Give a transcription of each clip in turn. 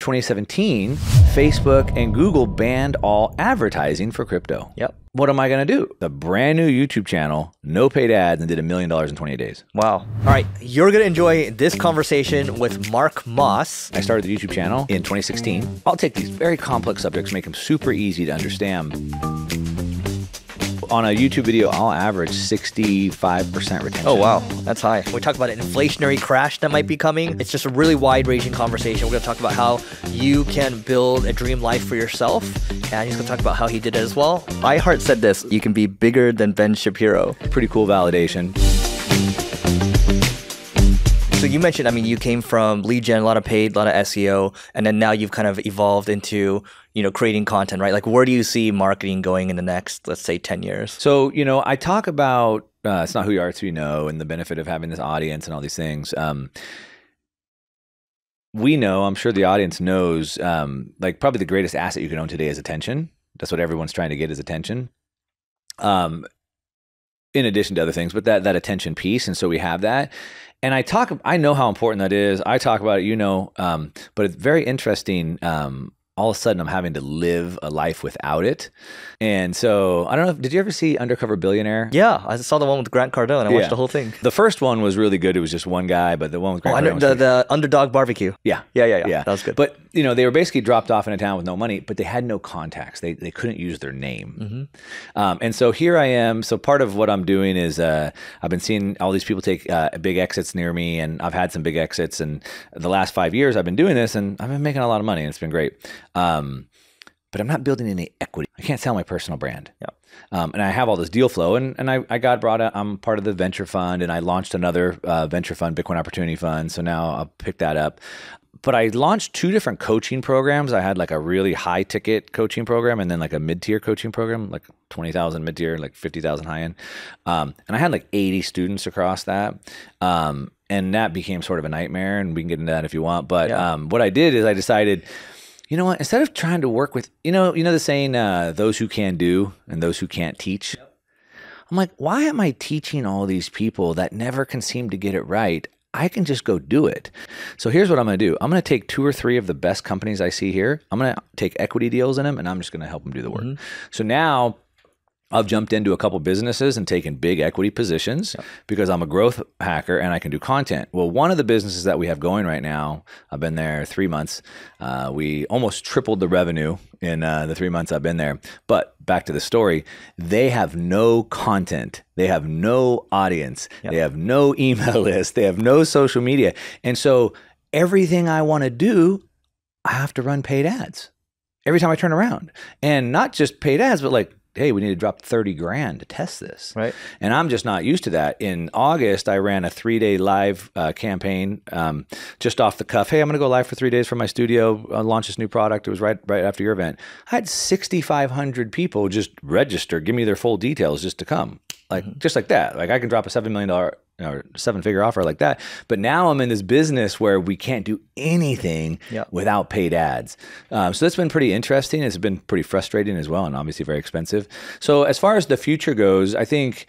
2017, Facebook and Google banned all advertising for crypto. Yep. What am I going to do? A brand new YouTube channel, no paid ads, and did $1 million in 28 days. Wow. All right. You're going to enjoy this conversation with Mark Moss. I started the YouTube channel in 2016. I'll take these very complex subjects, make them super easy to understand. On a YouTube video, I'll average 65% retention. Oh, wow. That's high. We talk about an inflationary crash that might be coming. It's just a really wide-ranging conversation. We're going to talk about how you can build a dream life for yourself. And he's going to talk about how he did it as well. iHeart said this, you can be bigger than Ben Shapiro. Pretty cool validation. So you mentioned, I mean, you came from lead gen, a lot of paid, a lot of SEO, and then now you've kind of evolved into, creating content, right? Like, where do you see marketing going in the next, let's say, 10 years? So, I talk about it's not who you are, it's who you know, and the benefit of having this audience and all these things. We know, I'm sure the audience knows, like probably the greatest asset you can own today is attention. That's what everyone's trying to get is attention. In addition to other things, but that attention piece. And so we have that. And I know how important that is. I talk about it, but it's very interesting. All of a sudden I'm having to live a life without it. And so I don't know, did you ever see Undercover Billionaire? Yeah, I saw the one with Grant Cardone. I watched the whole thing. The first one was really good. It was just one guy, but the one with Grant Cardone was the Underdog Barbecue. Yeah. That was good. But, they were basically dropped off in a town with no money, but they had no contacts. They couldn't use their name. Mm-hmm. And so here I am. So part of what I'm doing is I've been seeing all these people take big exits near me, and I've had some big exits. And the last 5 years I've been doing this, and I've been making a lot of money, and it's been great. But I'm not building any equity. I can't sell my personal brand. Yeah. And I have all this deal flow, and I got brought out. I'm part of the venture fund, and I launched another venture fund, Bitcoin Opportunity Fund. So now I'll pick that up. But I launched 2 different coaching programs. I had like a really high ticket coaching program, and then like a mid-tier coaching program, like 20,000 mid-tier, like 50,000 high end. And I had like 80 students across that. And that became sort of a nightmare, and we can get into that if you want. But what I did is I decided, you know what, instead of trying to work with, the saying, those who can do and those who can't teach. Yep. I'm like, why am I teaching all these people that never can seem to get it right? I can just go do it. So here's what I'm going to do. I'm going to take 2 or 3 of the best companies I see here. I'm going to take equity deals in them, and I'm just going to help them do the work. Mm-hmm. So now I've jumped into a couple businesses and taken big equity positions because I'm a growth hacker and I can do content. Well, one of the businesses that we have going right now, I've been there 3 months. We almost tripled the revenue in the 3 months I've been there. But back to the story, they have no content. They have no audience. Yep. They have no email list. They have no social media. And so everything I want to do, I have to run paid ads every time I turn around. And not just paid ads, but like, hey, we need to drop 30 grand to test this. Right. And I'm just not used to that. In August, I ran a 3-day live campaign just off the cuff. Hey, I'm going to go live for 3 days from my studio, launch this new product. It was right after your event. I had 6,500 people just register, give me their full details just to come. Just like that. Like I can drop a $7 million or 7-figure offer like that. But now I'm in this business where we can't do anything without paid ads. So that's been pretty interesting. It's been pretty frustrating as well, and obviously very expensive. So as far as the future goes, I think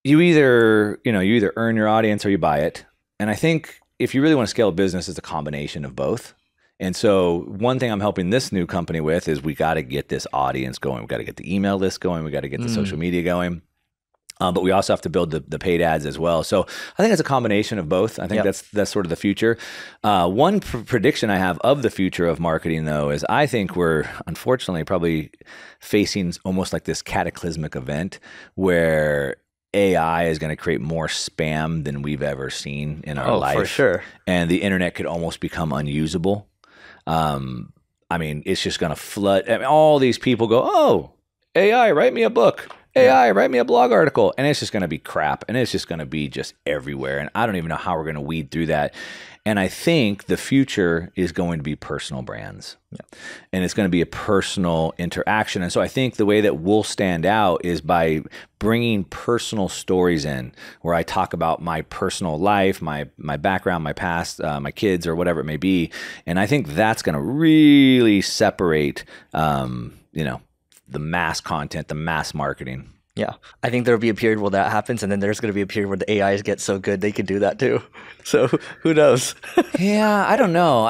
you either earn your audience or you buy it. And I think if you really want to scale a business, it's a combination of both. And so one thing I'm helping this new company with is we got to get this audience going. We got to get the email list going. We got to get the social media going. But we also have to build the paid ads as well. So I think it's a combination of both. I think that's sort of the future. One prediction I have of the future of marketing, though, is I think we're unfortunately probably facing almost like this cataclysmic event where AI is going to create more spam than we've ever seen in our life. For sure. And the internet could almost become unusable. I mean, it's just going to flood. I mean, all these people go, oh, AI, write me a book. AI, write me a blog article. And it's just going to be crap. And it's just going to be just everywhere. And I don't even know how we're going to weed through that. And I think the future is going to be personal brands. And it's going to be a personal interaction. And so I think the way that we'll stand out is by bringing personal stories in where I talk about my personal life, my background, my past, my kids, or whatever it may be. And I think that's going to really separate, the mass content, the mass marketing. Yeah. I think there'll be a period where that happens, and then there's going to be a period where the AIs get so good they can do that too. So who knows? Yeah, I don't know.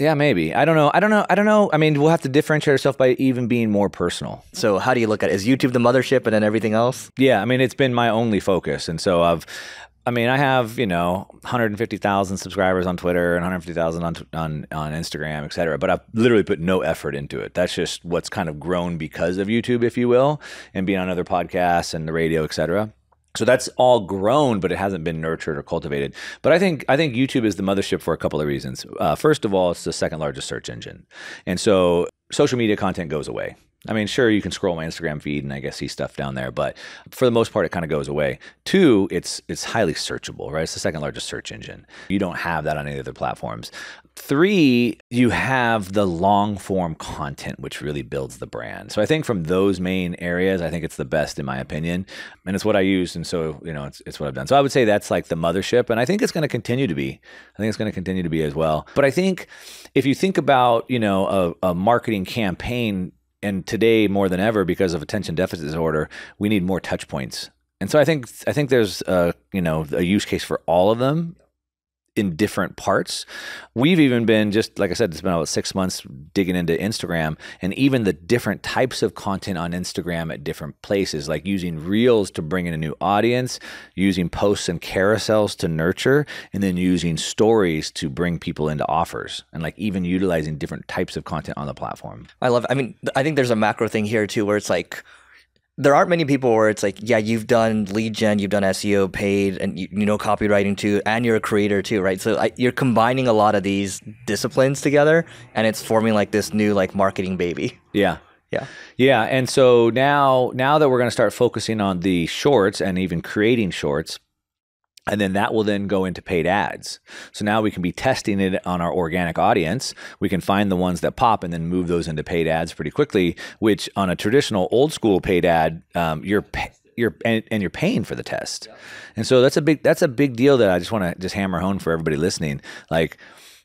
Yeah, maybe. I don't know. I mean, we'll have to differentiate ourselves by even being more personal. So how do you look at it? Is YouTube the mothership and then everything else? Yeah, I mean, it's been my only focus. And so I have, 150,000 subscribers on Twitter and 150,000 on Instagram, et cetera. But I've literally put no effort into it. That's just what's kind of grown because of YouTube, if you will, and being on other podcasts and the radio, et cetera. So that's all grown, but it hasn't been nurtured or cultivated. But I think YouTube is the mothership for a couple of reasons. First of all, it's the second largest search engine. And so social media content goes away. I mean, sure, you can scroll my Instagram feed and I guess see stuff down there, but for the most part, it kind of goes away. Two, it's highly searchable, right? It's the second largest search engine. You don't have that on any other platforms. Three, you have the long form content, which really builds the brand. So I think from those main areas, I think it's the best in my opinion. And it's what I use. And so, it's what I've done. So I would say that's like the mothership. And I think it's going to continue to be. I think it's going to continue to be as well. But I think if you think about, a marketing campaign, and today more than ever, because of attention deficit disorder, we need more touch points. And so I think there's a use case for all of them in different parts. We've even been, just like I said, it's been about 6 months digging into Instagram, and even the different types of content on Instagram at different places, like using reels to bring in a new audience, using posts and carousels to nurture, and then using stories to bring people into offers, and like even utilizing different types of content on the platform. I love it. I mean, I think there's a macro thing here too, where it's like, there aren't many people where it's like, yeah, you've done lead gen, you've done SEO, paid, and you know copywriting too, and you're a creator too, right? So you're combining a lot of these disciplines together, and it's forming like this new like marketing baby. Yeah. Yeah. Yeah. And so now that we're going to start focusing on the shorts and even creating shorts, and then that will then go into paid ads. So now we can be testing it on our organic audience. We can find the ones that pop and then move those into paid ads pretty quickly, which on a traditional old school paid ad, you're paying for the test. Yeah. And so that's a big deal that I just want to hammer home for everybody listening. Like,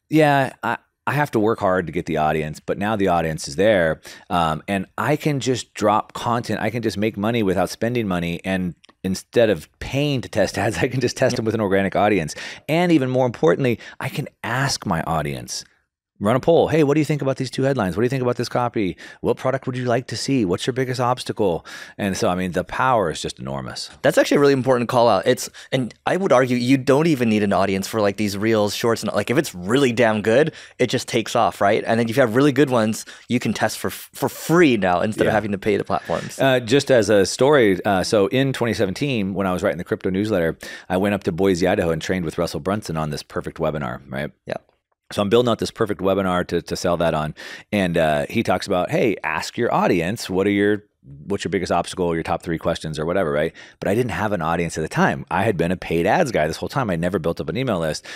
yeah, I have to work hard to get the audience, but now the audience is there. And I can just drop content. I can just make money without spending money. And instead of paying to test ads, I can just test them with an organic audience. And even more importantly, I can ask my audience, run a poll. Hey, what do you think about these two headlines? What do you think about this copy? What product would you like to see? What's your biggest obstacle? And so, I mean, the power is just enormous. That's actually a really important call out. And I would argue you don't even need an audience for like these reels, shorts, and like if it's really damn good, it just takes off, right? And then if you have really good ones, you can test for free now instead of having to pay the platforms. Just as a story, so in 2017, when I was writing the crypto newsletter, I went up to Boise, Idaho and trained with Russell Brunson on this perfect webinar, right? Yeah. So I'm building out this perfect webinar to sell that on. And he talks about, hey, ask your audience, what's your biggest obstacle, your top 3 questions or whatever, right? But I didn't have an audience at the time. I had been a paid ads guy this whole time. I never built up an email list.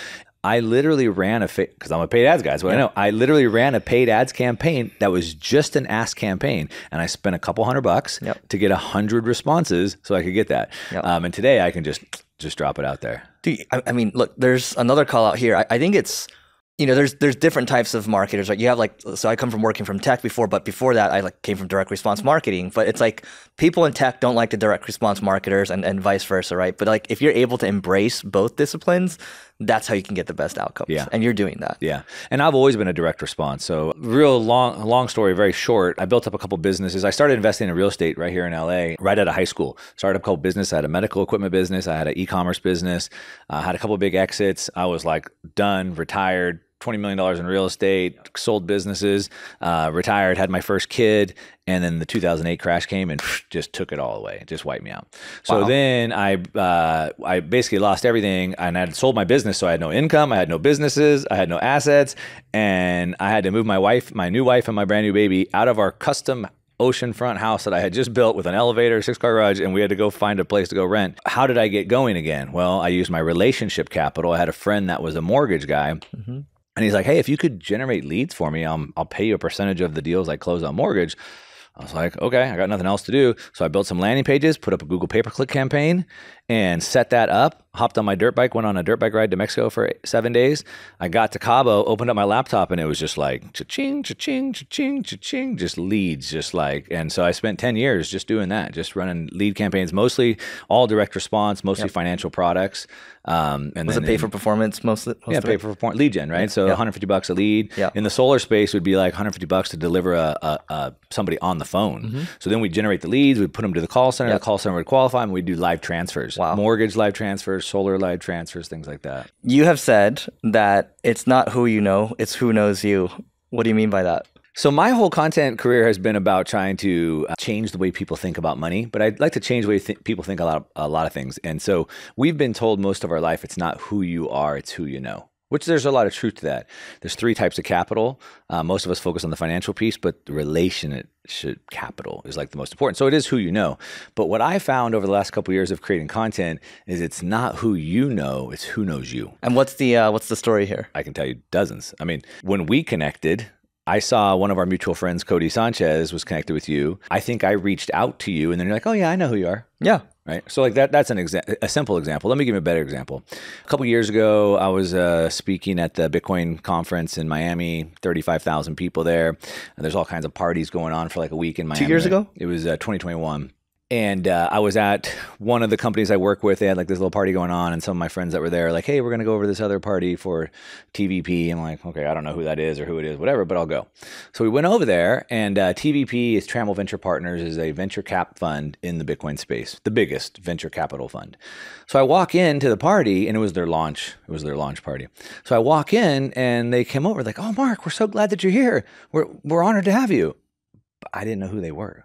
I literally ran because I'm a paid ads guy, that's what I know. I literally ran a paid ads campaign that was just an ask campaign. And I spent a couple $100 to get 100 responses so I could get that. And today I can just drop it out there. Dude, I mean, look, there's another call out here. I think it's, there's different types of marketers. Like you have so I come from working from tech before, but before that I came from direct response marketing. But it's like people in tech don't like the direct response marketers and vice versa, right? But like if you're able to embrace both disciplines, that's how you can get the best outcomes. Yeah. And you're doing that. Yeah. And I've always been a direct response. So real long story, very short. I built up a couple businesses. I started investing in real estate right here in LA, right out of high school. Started up a couple business. I had a medical equipment business. I had an e-commerce business. I had a couple big exits. I was like done, retired. $20 million in real estate, sold businesses, retired, had my first kid, and then the 2008 crash came and just took it all away, just wiped me out. So then I basically lost everything, and I had sold my business, so I had no income, I had no businesses, I had no assets, and I had to move my new wife and my brand new baby out of our custom oceanfront house that I had just built with an elevator, 6-car garage, and we had to go find a place to go rent. How did I get going again? Well, I used my relationship capital. I had a friend that was a mortgage guy. Mm-hmm. And he's like, hey, if you could generate leads for me, I'll pay you a percentage of the deals I close on mortgage. I was like, okay, I got nothing else to do. So I built some landing pages, put up a Google pay-per-click campaign, and set that up. hopped on my dirt bike, went on a dirt bike ride to Mexico for 7 days. I got to Cabo, opened up my laptop, and it was just like cha-ching, cha-ching, cha-ching, cha-ching, just leads, just like. And so I spent 10 years just doing that, just running lead campaigns, mostly all direct response, mostly financial products. And was it pay for performance mostly? Yeah, pay for performance, lead gen, right? So $150 a lead. Yeah. In the solar space, would be like $150 to deliver somebody on the phone. So then we generate the leads, we put them to the call center. The call center would qualify them. We do live transfers, mortgage live transfers, solar live transfers, things like that. You have said that it's not who you know, it's who knows you. What do you mean by that? So my whole content career has been about trying to change the way people think about money, but I'd like to change the way people think a lot of things. And so we've been told most of our life, it's not who you are, it's who you know, which there's a lot of truth to that. There's 3 types of capital. Most of us focus on the financial piece, but the relationship capital is like the most important. So it is who you know. But what I found over the last couple of years of creating content is it's not who you know, it's who knows you. And what's the story here? I can tell you dozens. I mean, when we connected, I saw one of our mutual friends, Cody Sanchez, was connected with you. I think I reached out to you, and then you're like, oh yeah, I know who you are. Yeah. Right. So like that's a simple example. Let me give you a better example. A couple of years ago, I was speaking at the Bitcoin conference in Miami, 35,000 people there. And there's all kinds of parties going on for like a week in Miami. 2 years ago? It was 2021. And I was at one of the companies I work with. They had like this little party going on, and some of my friends that were there like, hey, we're going to go over to this other party for TVP. I'm like, okay, I don't know who that is or who it is, whatever, but I'll go. So we went over there, and TVP is Trammell Venture Partners, is a venture cap fund in the Bitcoin space, the biggest venture capital fund. So I walk into the party, and it was their launch party. So I walk in, and they came over like, oh, Mark, we're so glad that you're here. We're honored to have you. But I didn't know who they were.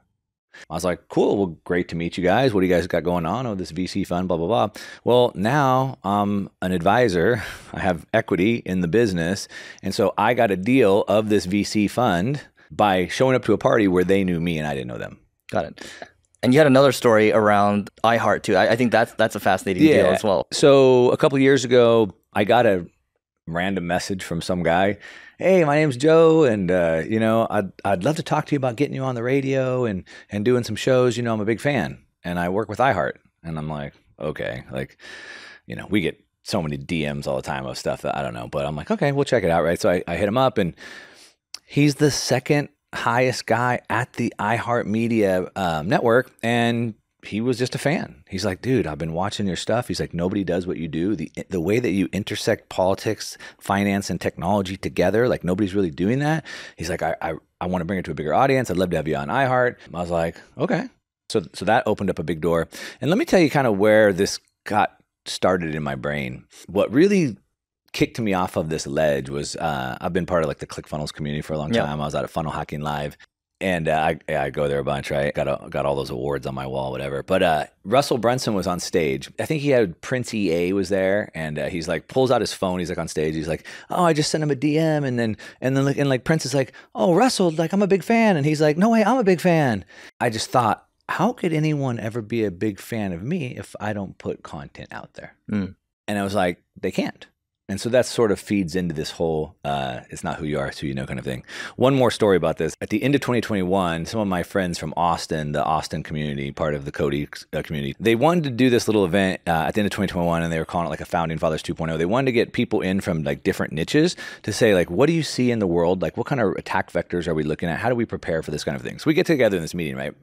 I was like, cool, well, great to meet you guys. What do you guys got going on? Oh, this VC fund, blah, blah, blah. Well, now I'm an advisor. I have equity in the business. And so I got a deal of this VC fund by showing up to a party where they knew me and I didn't know them. Got it. And you had another story around iHeart too. I think that's a fascinating deal as well. So a couple of years ago, I got a random message from some guy. Hey, my name's Joe, and I'd love to talk to you about getting you on the radio and doing some shows. I'm a big fan, and I work with iHeart. And I'm like, okay, like, we get so many DMs all the time of stuff that I don't know, but I'm like, okay, we'll check it out, right? So I hit him up, and he's the second highest guy at the iHeartMedia network, and he was just a fan. He's like, dude, I've been watching your stuff. He's like, nobody does what you do. The way that you intersect politics, finance, and technology together, like nobody's really doing that. He's like, I want to bring it to a bigger audience. I'd love to have you on iHeart. I was like, okay. So that opened up a big door. And let me tell you kind of where this got started in my brain. What really kicked me off of this ledge was I've been part of like the ClickFunnels community for a long time. I was out at Funnel Hacking Live. And I go there a bunch, right? Got all those awards on my wall, whatever. But Russell Brunson was on stage. I think he had Prince EA was there, and he's like pulls out his phone. He's like on stage. He's like, oh, I just sent him a DM, and then Prince is like, oh, Russell, like I'm a big fan, and he's like, no way, I'm a big fan. I just thought, how could anyone ever be a big fan of me if I don't put content out there? And I was like, they can't. And so that sort of feeds into this whole, it's not who you are, it's who you know kind of thing. One more story about this. At the end of 2021, some of my friends from Austin, the Austin community, part of the Cody community, they wanted to do this little event at the end of 2021, and they were calling it like a Founding Fathers 2.0. They wanted to get people in from like different niches to say like, what do you see in the world? Like what kind of attack vectors are we looking at? How do we prepare for this kind of thing? So we get together in this meeting, right?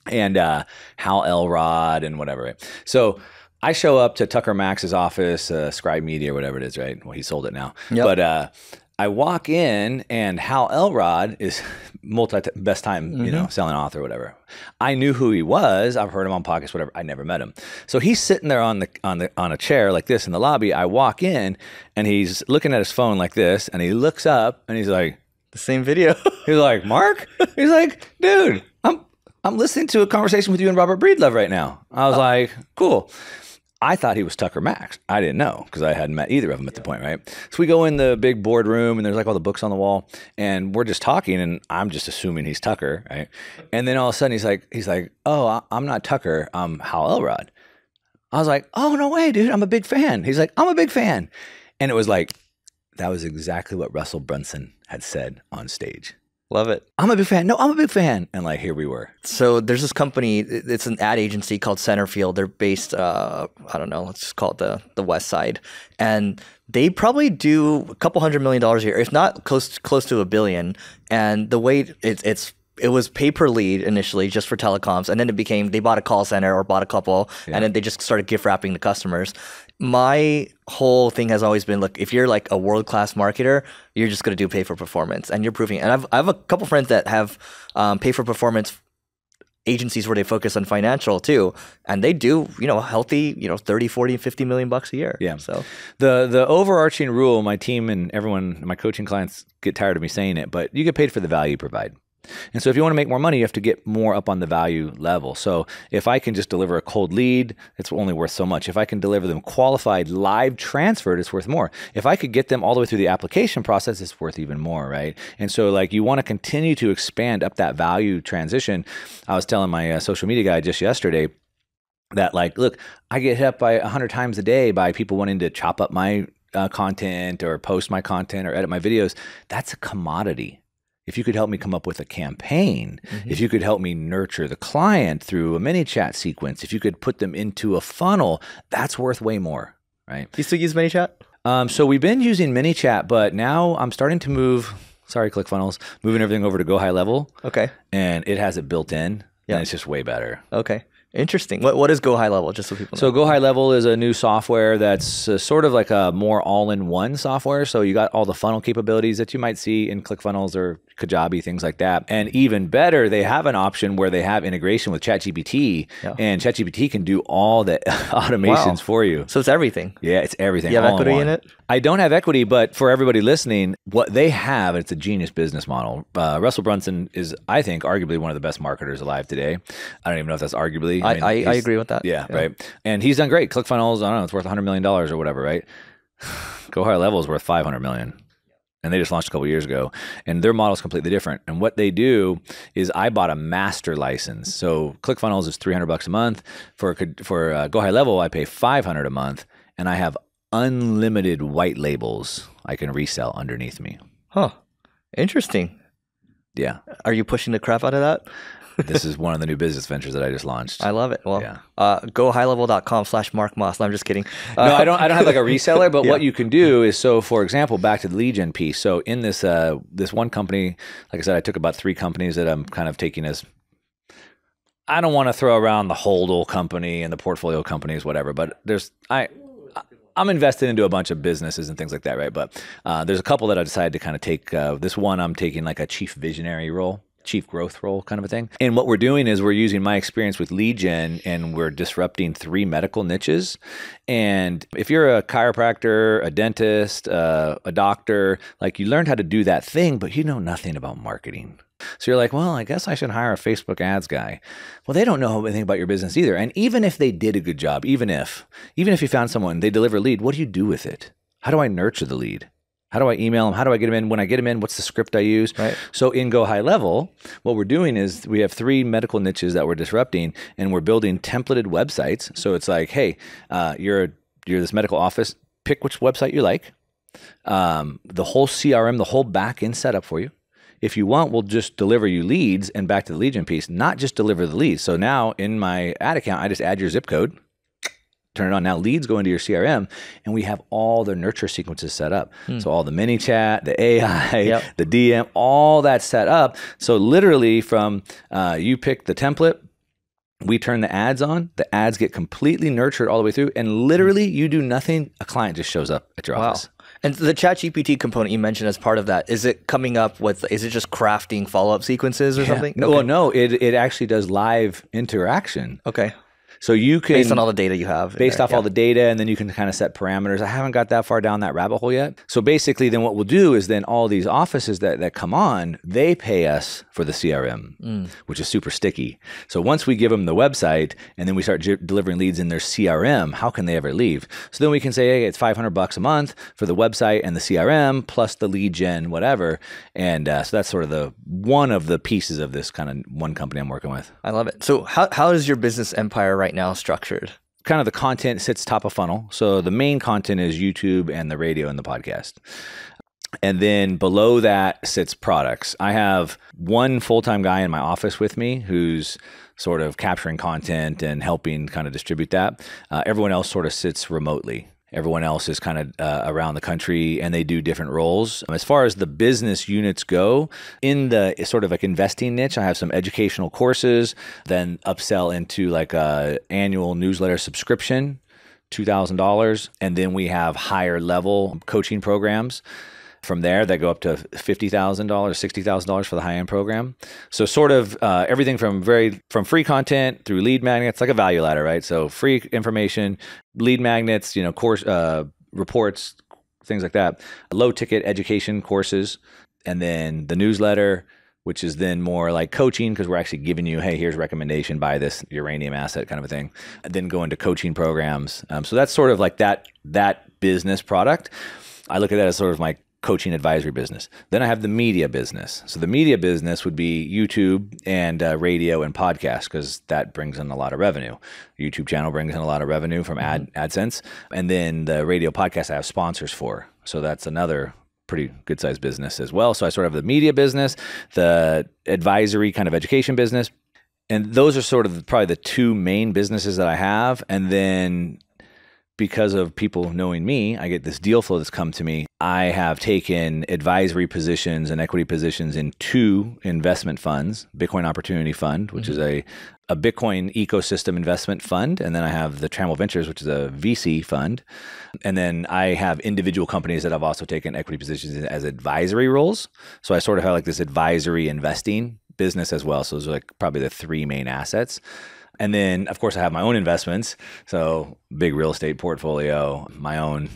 And Hal Elrod and whatever, right? So I show up to Tucker Max's office, Scribe Media, whatever it is, right? Well, he sold it now. Yep. But I walk in, and Hal Elrod is best time, selling author, whatever. I knew who he was. I've heard him on podcasts, whatever. I never met him. So he's sitting there on a chair like this in the lobby. I walk in, and he's looking at his phone like this, and he looks up, and he's like, the same video. He's like, Mark? He's like, dude, I'm listening to a conversation with you and Robert Breedlove right now. I was like, cool. I thought he was Tucker Max. I didn't know because I hadn't met either of them at the point, right? So we go in the big boardroom, and there's like all the books on the wall, and we're just talking, and I'm just assuming he's Tucker, right? And then all of a sudden he's like, oh, I'm not Tucker. I'm Hal Elrod. I was like, oh, no way, dude. I'm a big fan. He's like, I'm a big fan. And it was like, that was exactly what Russell Brunson had said on stage. Love it. I'm a big fan. No, I'm a big fan. And like, here we were. So there's this company, it's an ad agency called Centerfield. They're based, I don't know, let's just call it the West Side. And they probably do a couple $100 million a year, if not close to $1 billion. And the way it was pay per lead initially just for telecoms. And then it became, they bought a call center or bought a couple, and then they just started gift wrapping the customers. My whole thing has always been, look, if you're like a world-class marketer, you're just going to do pay for performance, and you're proving it. And I have a couple friends that have pay for performance agencies where they focus on financial too, and they do, healthy, 30, 40, 50 million bucks a year. Yeah. So the overarching rule, my team and everyone, my coaching clients get tired of me saying it, but you get paid for the value you provide. And so if you want to make more money, you have to get more up on the value level. So if I can just deliver a cold lead, it's only worth so much. If I can deliver them qualified, live transferred, it's worth more. If I could get them all the way through the application process, it's worth even more, right? And so like you want to continue to expand up that value transition. I was telling my social media guy just yesterday that like, look, I get hit up by 100 times a day by people wanting to chop up my content or post my content or edit my videos. That's a commodity. If you could help me come up with a campaign, if you could help me nurture the client through a mini chat sequence, if you could put them into a funnel, that's worth way more, right? Do you still use ManyChat? So we've been using mini chat, but now I'm starting to move, sorry, ClickFunnels, moving everything over to Go High Level. Okay. And it has it built in, and it's just way better. Okay. Interesting. What is Go High Level, just so people know? So Go High Level is a new software that's sort of like a more all-in-one software. So you got all the funnel capabilities that you might see in ClickFunnels or Kajabi, things like that. And even better, they have an option where they have integration with ChatGPT, and ChatGPT can do all the automations for you. So it's everything. Yeah, it's everything. You have equity in it? I don't have equity, but for everybody listening, what they have, it's a genius business model. Russell Brunson is, I think, arguably one of the best marketers alive today. I don't even know if that's arguably. I agree with that. Yeah, right. And he's done great. ClickFunnels, I don't know, it's worth $100 million or whatever, right? Go High Level is worth $500 million. And they just launched a couple of years ago, and their model is completely different. And what they do is, I bought a master license. So ClickFunnels is $300 a month. For Go High Level, I pay $500 a month, and I have unlimited white labels I can resell underneath me. Huh? Interesting. Yeah. Are you pushing the crap out of that? This is one of the new business ventures that I just launched. I love it. Well, gohighlevel.com/Mark Moss. No, I'm just kidding. No, I don't have like a reseller, but what you can do is, so for example, back to the lead gen piece. So in this this one company, like I said, I took about 3 companies that I'm kind of taking as, I don't want to throw around the holdall company and the portfolio companies, whatever, but I'm invested into a bunch of businesses and things like that, right? But there's a couple that I decided to kind of take. This one, I'm taking like a chief visionary role, chief growth role kind of a thing. And what we're doing is we're using my experience with lead gen, and we're disrupting 3 medical niches. And if you're a chiropractor, a dentist, a doctor, like you learned how to do that thing, but you know nothing about marketing. So you're like, well, I guess I should hire a Facebook ads guy. Well, they don't know anything about your business either. And even if they did a good job, even if you found someone, they deliver a lead, what do you do with it? How do I nurture the lead? How do I email them? How do I get them in? When I get them in, what's the script I use? Right. So in Go High Level, what we're doing is we have 3 medical niches that we're disrupting, and we're building templated websites. So it's like, hey, you're this medical office, pick which website you like. The whole CRM, the whole back end setup for you. If you want, we'll just deliver you leads, and back to the lead gen piece, not just deliver the leads. So now in my ad account, I just add your zip code, turn it on. Now leads go into your CRM, and we have all the nurture sequences set up. So all the mini chat, the AI, the DM, all that set up. So literally from you pick the template, we turn the ads on, the ads get completely nurtured all the way through, and literally you do nothing. A client just shows up at your office. And the ChatGPT component you mentioned as part of that, is it coming up with, is it just crafting follow-up sequences or something? No, well, no, it actually does live interaction. Okay. So you can, based on all the data you have. Based off all the data, and then you can kind of set parameters. I haven't got that far down that rabbit hole yet. So basically then what we'll do is then all these offices that come on, they pay us for the CRM, which is super sticky. So once we give them the website and then we start delivering leads in their CRM, how can they ever leave? So then we can say, hey, it's $500 a month for the website and the CRM plus the lead gen, whatever. And so that's sort of one of the pieces of this kind of one company I'm working with. I love it. So how is your business empire right now structured? Kind of the content sits top of funnel. So the main content is YouTube and the radio and the podcast. And then below that sits products. I have one full-time guy in my office with me who's sort of capturing content and helping kind of distribute that. Everyone else sort of sits remotely. Everyone else is kind of around the country, and they do different roles. As far as the business units go, in the sort of like investing niche, I have some educational courses, then upsell into like a annual newsletter subscription, $2,000. And then we have higher level coaching programs from there that go up to $50,000, $60,000 for the high-end program. So sort of everything from free content through lead magnets, like a value ladder, right? So free information, lead magnets, course reports, things like that. Low ticket education courses, and then the newsletter, which is then more like coaching because we're actually giving you, hey, here's a recommendation, buy this uranium asset kind of a thing. And then go into coaching programs. So that's sort of like that business product. I look at that as sort of my coaching advisory business. Then I have the media business. So the media business would be YouTube and radio and podcast, because that brings in a lot of revenue. YouTube channel brings in a lot of revenue from AdSense. And then the radio podcast I have sponsors for. So that's another pretty good sized business as well. So I sort of have the media business, the advisory kind of education business. And those are sort of probably the two main businesses that I have. And then because of people knowing me, I get this deal flow that's come to me. I have taken advisory positions and equity positions in 2 investment funds, Bitcoin Opportunity Fund, which is a Bitcoin ecosystem investment fund. And then I have the Trammell Ventures, which is a VC fund. And then I have individual companies that I've also taken equity positions in as advisory roles. So I sort of have like this advisory investing business as well. So those are like probably the 3 main assets. And then, of course, I have my own investments. So big real estate portfolio, my own,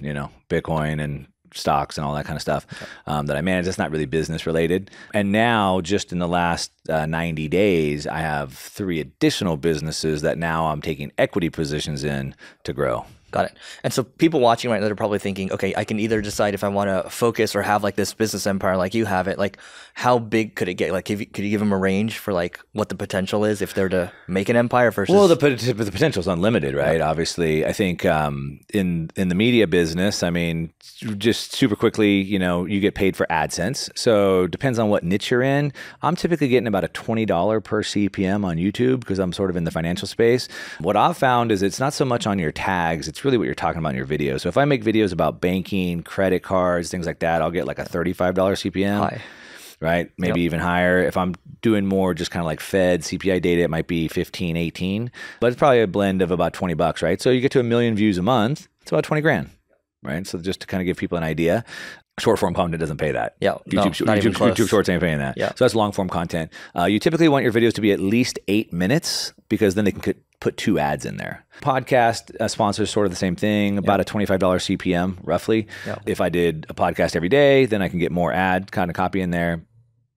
Bitcoin and stocks and all that kind of stuff that I manage. It's not really business related. And now, just in the last 90 days, I have 3 additional businesses that now I'm taking equity positions in to grow. Got it. And so people watching right now, they're probably thinking, okay, I can either decide if I want to focus or have like this business empire like you have it. Like, how big could it get? Like, could you give them a range for like what the potential is if they're to make an empire versus? Well, the potential is unlimited, right? Yeah. Obviously, I think in the media business, I mean, just super quickly, you get paid for AdSense. So depends on what niche you're in. I'm typically getting about a $20 per CPM on YouTube because I'm sort of in the financial space. What I've found is it's not so much on your tags. It's really what you're talking about in your videos. So if I make videos about banking, credit cards, things like that, I'll get like a $35 CPM. High. Right? Maybe even higher. If I'm doing more just kind of like Fed, CPI data, it might be 15, 18, but it's probably a blend of about $20, right? So you get to 1 million views a month, it's about 20 grand, right? So just to kind of give people an idea, short form content doesn't pay that. Yeah, YouTube Shorts ain't paying that. Yeah. So that's long form content. You typically want your videos to be at least 8 minutes because then they can put 2 ads in there. Podcast sponsors sort of the same thing, about a $25 CPM roughly. Yeah. If I did a podcast every day, then I can get more ad kind of copy in there.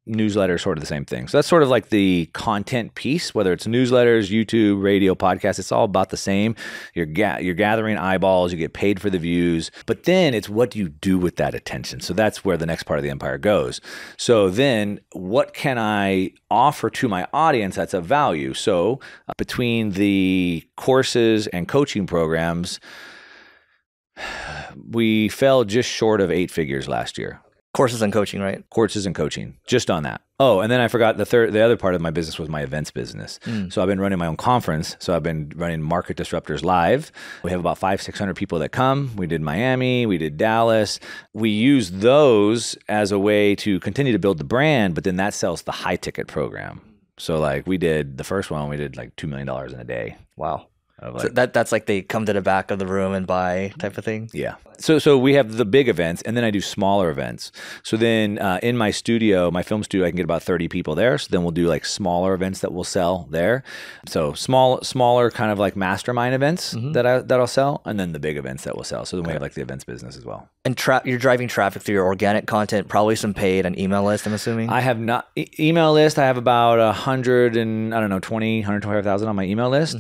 Newsletter, sort of the same thing. So that's sort of like the content piece, whether it's newsletters, YouTube, radio, podcast, it's all about the same. You're gathering eyeballs, you get paid for the views, but then it's what do you do with that attention? So that's where the next part of the empire goes. So then what can I offer to my audience that's of value? So between the courses and coaching programs, we fell just short of 8 figures last year. Courses and coaching, right? Courses and coaching, just on that. Oh, and then I forgot the other part of my business was my events business. So I've been running my own conference. So I've been running Market Disruptors Live. We have about 500-600 people that come. We did Miami, we did Dallas. We use those as a way to continue to build the brand, but then that sells the high ticket program. So like we did the first one, we did like $2 million in a day. Wow. So that's like they come to the back of the room and buy type of thing? Yeah. So we have the big events, and then I do smaller events. So then in my studio, my film studio, I can get about 30 people there. So then we'll do like smaller events that we'll sell there. So smaller kind of like mastermind events that I'll sell, and then the big events that we'll sell. So then we have like the events business as well. And you're driving traffic through your organic content, probably some paid and email list, I'm assuming? I have not email list. I have about 125,000 on my email list.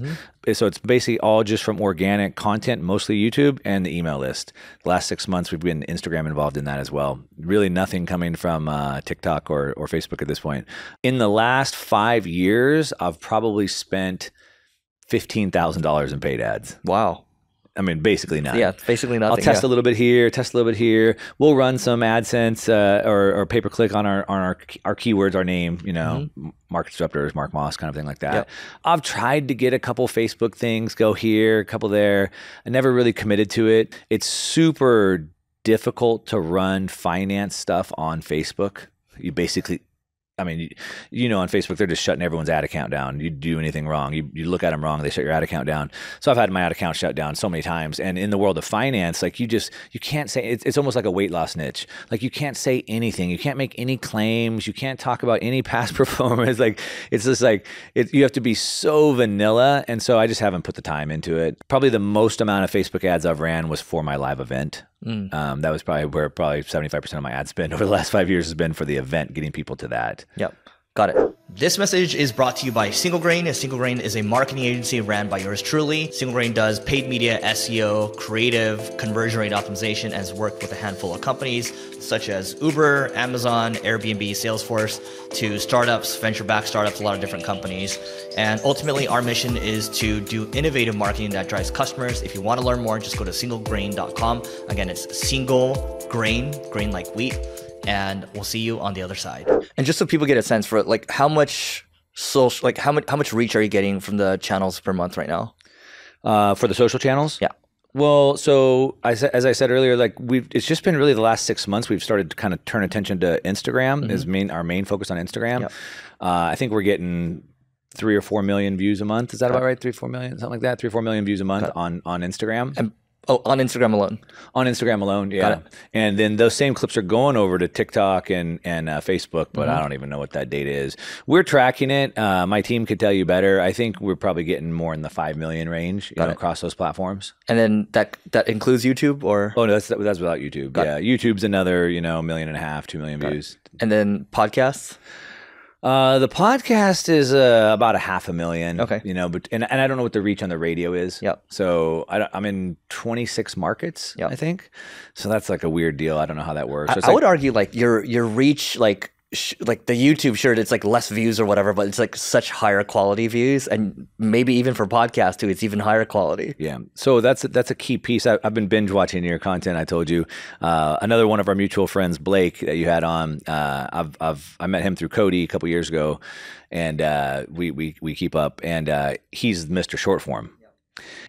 So it's basically all just from organic content, mostly YouTube and the email list. The last 6 months, we've been Instagram involved in that as well. Really nothing coming from TikTok or Facebook at this point. In the last 5 years, I've probably spent $15,000 in paid ads. Wow. I mean, basically none. Yeah, basically nothing. I'll test a little bit here, test a little bit here. We'll run some AdSense or pay per click on our keywords, our name, you know, market disruptors, Mark Moss, kind of thing like that. Yep. I've tried to get a couple Facebook things, go here, a couple there. I never really committed to it. It's super difficult to run finance stuff on Facebook. You basically, I mean, you know, on Facebook, they're just shutting everyone's ad account down. You do anything wrong, you look at them wrong, they shut your ad account down. So I've had my ad account shut down so many times. And in the world of finance, like you can't say, it's almost like a weight loss niche. Like you can't say anything. You can't make any claims. You can't talk about any past performance. Like it's just like, you have to be so vanilla. And so I just haven't put the time into it. Probably the most amount of Facebook ads I've ran was for my live event. That was probably where 75% of my ad spend over the last 5 years has been for the event, getting people to that. Yep. Got it. This message is brought to you by Single Grain. Single Grain is a marketing agency ran by yours truly. Single Grain does paid media, SEO, creative, conversion rate optimization, and has worked with a handful of companies such as Uber, Amazon, Airbnb, Salesforce, to startups, venture-backed startups, a lot of different companies. And ultimately, our mission is to do innovative marketing that drives customers. If you want to learn more, just go to singlegrain.com. Again, it's single grain, grain like wheat. And we'll see you on the other side. And just so people get a sense for like how much social, like how much reach are you getting from the channels per month right now? For the social channels? Yeah. Well, so as I said earlier, like it's just been really the last 6 months we've started to kind of turn attention to Instagram is our main focus on Instagram. Yep. I think we're getting 3 or 4 million views a month. Is that about right? 3 or 4 million, something like that. 3 or 4 million views a month on Instagram. And on Instagram alone. On Instagram alone, yeah. And then those same clips are going over to TikTok and Facebook, but I don't even know what that data is. We're tracking it. My team could tell you better. I think we're probably getting more in the 5 million range across those platforms. And then that includes YouTube, or? Oh, no, that's without YouTube. YouTube's another, 1.5 million, 2 million views. And then podcasts? The podcast is about 500,000. Okay. But I don't know what the reach on the radio is. Yep. So I'm in 26 markets, I think. So that's like a weird deal. I don't know how that works. I would argue like your reach, like the YouTube, sure, it's like less views or whatever, but it's like such higher quality views, and maybe even for podcast too, it's even higher quality. Yeah. So that's a key piece. I've been binge watching your content. I told you, another one of our mutual friends, Blake, that you had on. I met him through Cody a couple years ago, and we keep up. And he's Mr. Short Form.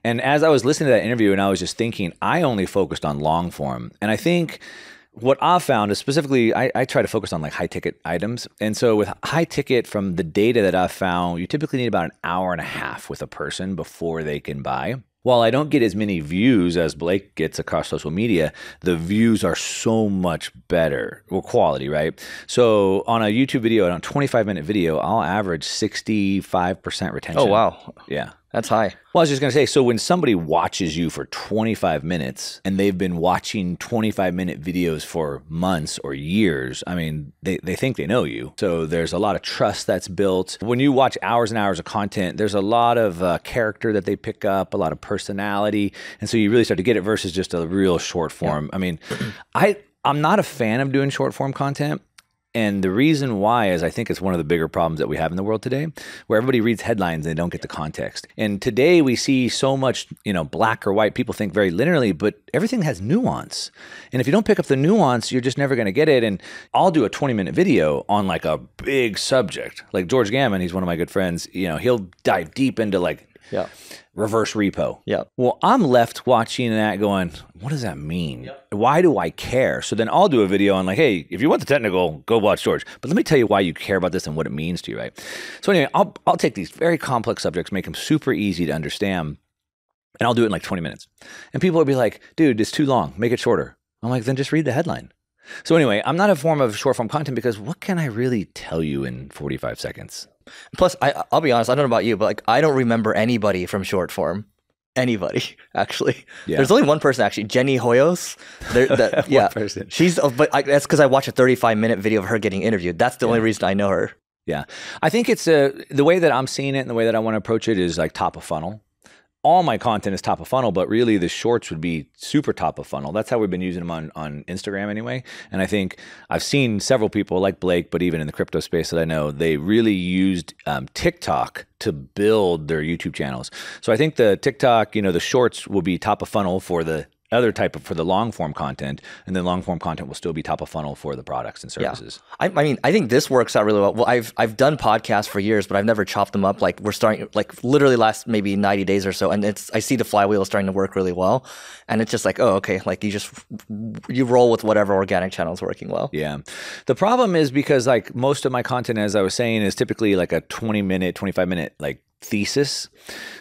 And as I was listening to that interview, and I was just thinking, I only focused on long form, and I think what I've found is specifically, I try to focus on like high ticket items. And so with high ticket, from the data that I've found, you typically need about an hour and a half with a person before they can buy. While I don't get as many views as Blake gets across social media, the views are so much better, or quality, right? So on a YouTube video, on a 25-minute video, I'll average 65% retention. Oh, wow. Yeah. That's high. Well, I was just going to say, so when somebody watches you for 25 minutes and they've been watching 25-minute videos for months or years, I mean, they think they know you. So there's a lot of trust that's built. When you watch hours and hours of content, there's a lot of character that they pick up, a lot of personality. And so you really start to get it versus just a real short form. Yeah. I mean, I'm not a fan of doing short form content. And the reason why is I think it's one of the bigger problems that we have in the world today, where everybody reads headlines and they don't get the context. And today we see so much, black or white. People think very linearly, but everything has nuance. And if you don't pick up the nuance, you're just never going to get it. And I'll do a 20-minute video on like a big subject. Like George Gammon, he's one of my good friends. He'll dive deep into like reverse repo. Yeah. Well, I'm left watching that going, what does that mean? Yep. Why do I care? So then I'll do a video on like, hey, if you want the technical, go watch George. But let me tell you why you care about this and what it means to you, right? So anyway, I'll take these very complex subjects, make them super easy to understand, and I'll do it in like 20 minutes. And people will be like, dude, it's too long. Make it shorter. I'm like, then just read the headline. So anyway, I'm not a form of short form content because what can I really tell you in 45 seconds? Plus, I'll be honest, I don't know about you, but like I don't remember anybody from short form. Anybody, actually. Yeah. There's only one person, actually, Jenny Hoyos. One person. But that's because I watched a 35-minute video of her getting interviewed. That's the only reason I know her. Yeah. I think it's the way that I'm seeing it and the way that I want to approach it is like top of funnel. all my content is top of funnel, but really the shorts would be super top of funnel. That's how we've been using them on Instagram anyway. And I think I've seen several people like Blake, but even in the crypto space that I know, they really used TikTok to build their YouTube channels. So I think the TikTok, the shorts will be top of funnel for the other for the long form content, and then long form content will still be top of funnel for the products and services. I mean, I think this works out really well. Well, I've done podcasts for years, but I've never chopped them up. Like we're starting, like literally last maybe 90 days or so, and I see the flywheel is starting to work really well, and it's just like, oh, okay, like you roll with whatever organic channel is working well. Yeah, the problem is because like most of my content, as I was saying, is typically like a 20-minute, 25-minute like thesis,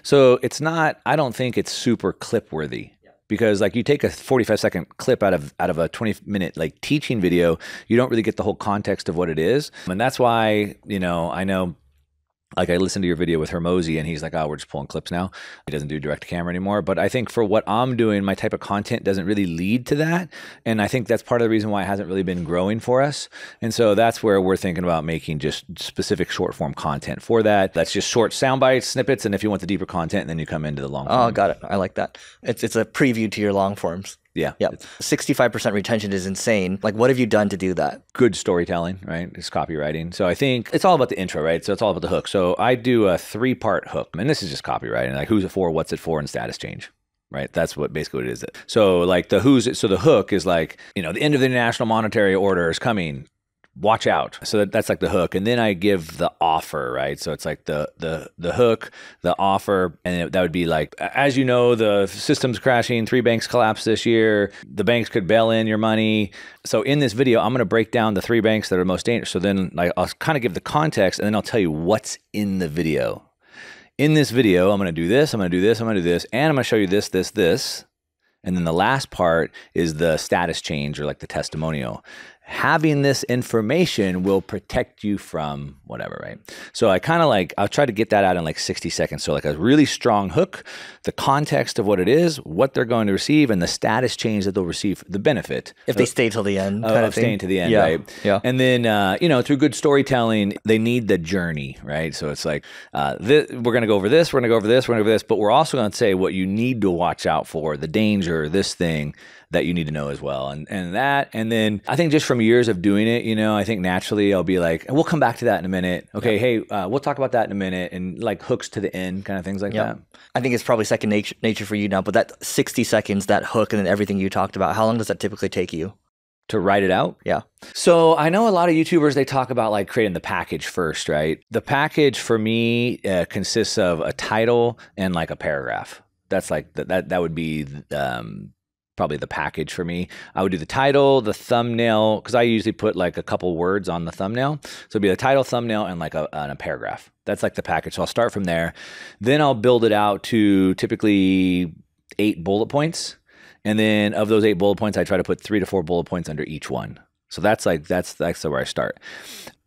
so it's not. I don't think it's super clip worthy. Because like you take a 45-second clip out of a 20-minute like teaching video, you don't really get the whole context of what it is. And that's why, I know like I listened to your video with Hermosi and he's like, oh, we're just pulling clips now. He doesn't do direct to camera anymore. But I think for what I'm doing, my type of content doesn't really lead to that. And I think that's part of the reason why it hasn't really been growing for us. And so that's where we're thinking about making just specific short form content for that. That's just short sound bites, snippets. And if you want the deeper content, then you come into the long form. Oh, got it. I like that. It's a preview to your long forms. Yeah. Yep. 65% retention is insane. Like, what have you done to do that? Good storytelling, right? It's copywriting. So I think it's all about the intro, right? So it's all about the hook. So I do a 3-part hook, and this is just copywriting, like who's it for, what's it for, and status change. Right. That's basically what it is. So like the hook is like, the end of the international monetary order is coming. Watch out. So that's like the hook. And then I give the offer, right? So it's like the hook, the offer, and that would be like, as you know, the system's crashing, 3 banks collapsed this year. The banks could bail in your money. So in this video, I'm going to break down the 3 banks that are most dangerous. So then like, I'll kind of give the context and then I'll tell you what's in the video. In this video, I'm going to do this, I'm going to do this, I'm going to do this, and I'm going to show you this, this, this. And then the last part is the status change or like the testimonial. Having this information will protect you from whatever, right? So I kind of like, I'll try to get that out in like 60 seconds. So like a really strong hook, the context of what it is, what they're going to receive, and the status change that they'll receve, the benefit. If they stay till the end. Of staying to the end, right? Yeah. And then, through good storytelling, they need the journey, right? So it's like, we're going to go over this, we're going to go over this, we're going to go over this, but we're also going to say what you need to watch out for, the danger, this thing that you need to know as well. And then I think just from years of doing it, I think naturally I'll be like, we'll come back to that in a minute. Okay, yeah. Hey, we'll talk about that in a minute, and like hooks to the end, kind of things like that. I think it's probably second nature for you now, but that 60 seconds, that hook, and then everything you talked about, how long does that typically take you? To write it out? Yeah. So I know a lot of YouTubers, they talk about like creating the package first, right? The package for me consists of a title and like a paragraph. That's like, that would be probably the package for me. I would do the title, the thumbnail, because I usually put like a couple words on the thumbnail. So it'd be the title, thumbnail, and like a paragraph. That's like the package. So I'll start from there. Then I'll build it out to typically 8 bullet points. And then of those 8 bullet points, I try to put 3 to 4 bullet points under each one. So that's where I start.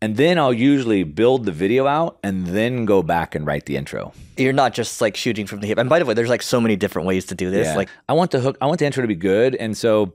And then I'll usually build the video out and then go back and write the intro. You're not just like shooting from the hip. And by the way, there's like so many different ways to do this. Yeah. Like I want the intro to be good. And so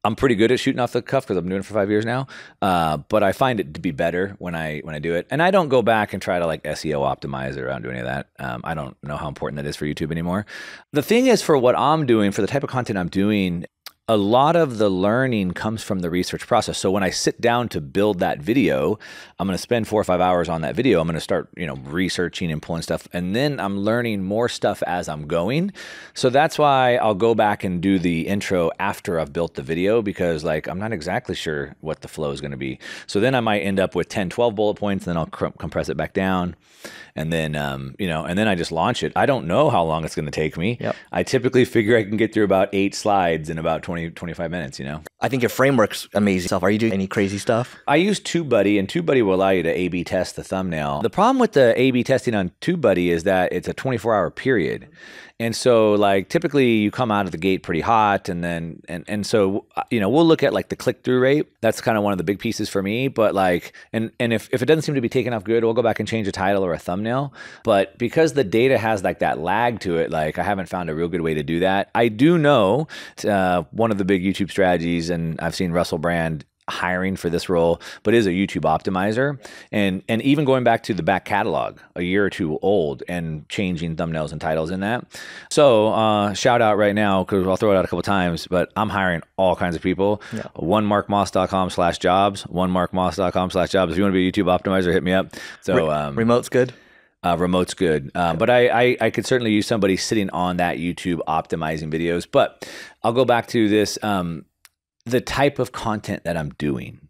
I'm pretty good at shooting off the cuff because I've been doing it for 5 years now. But I find it to be better when I do it. And I don't go back and try to like SEO optimize it. I don't do any of that. I don't know how important that is for YouTube anymore. The thing is, for what I'm doing, for the type of content I'm doing, a lot of the learning comes from the research process. So when I sit down to build that video, I'm going to spend 4 or 5 hours on that video. I'm going to start, researching and pulling stuff. And then I'm learning more stuff as I'm going. So that's why I'll go back and do the intro after I've built the video, because like, I'm not exactly sure what the flow is going to be. So then I might end up with 10, 12 bullet points, and then I'll compress it back down. And then, and then I just launch it. I don't know how long it's going to take me. Yep. I typically figure I can get through about 8 slides in about 20, 25 minutes, I think your framework's amazing. Are you doing any crazy stuff? I use TubeBuddy, and TubeBuddy will allow you to A/B test the thumbnail. The problem with the A/B testing on TubeBuddy is that it's a 24-hour period. And so like typically you come out of the gate pretty hot, and then and so we'll look at like the click-through rate. That's kind of one of the big pieces for me. But like and if it doesn't seem to be taking off good, we'll go back and change a title or a thumbnail. But because the data has like that lag to it, like I haven't found a real good way to do that. I do know one of the big YouTube strategies, and I've seen Russell Brand hiring for this role, but is a YouTube optimizer. And even going back to the back catalog, a year or two old, and changing thumbnails and titles in that. So shout out right now, because I'll throw it out a couple times, but I'm hiring all kinds of people. Yeah. onemarkmoss.com/jobs, onemarkmoss.com/jobs. If you want to be a YouTube optimizer, hit me up. So remote's good. Remote's good. But I could certainly use somebody sitting on that YouTube optimizing videos. But I'll go back to this, the type of content that I'm doing.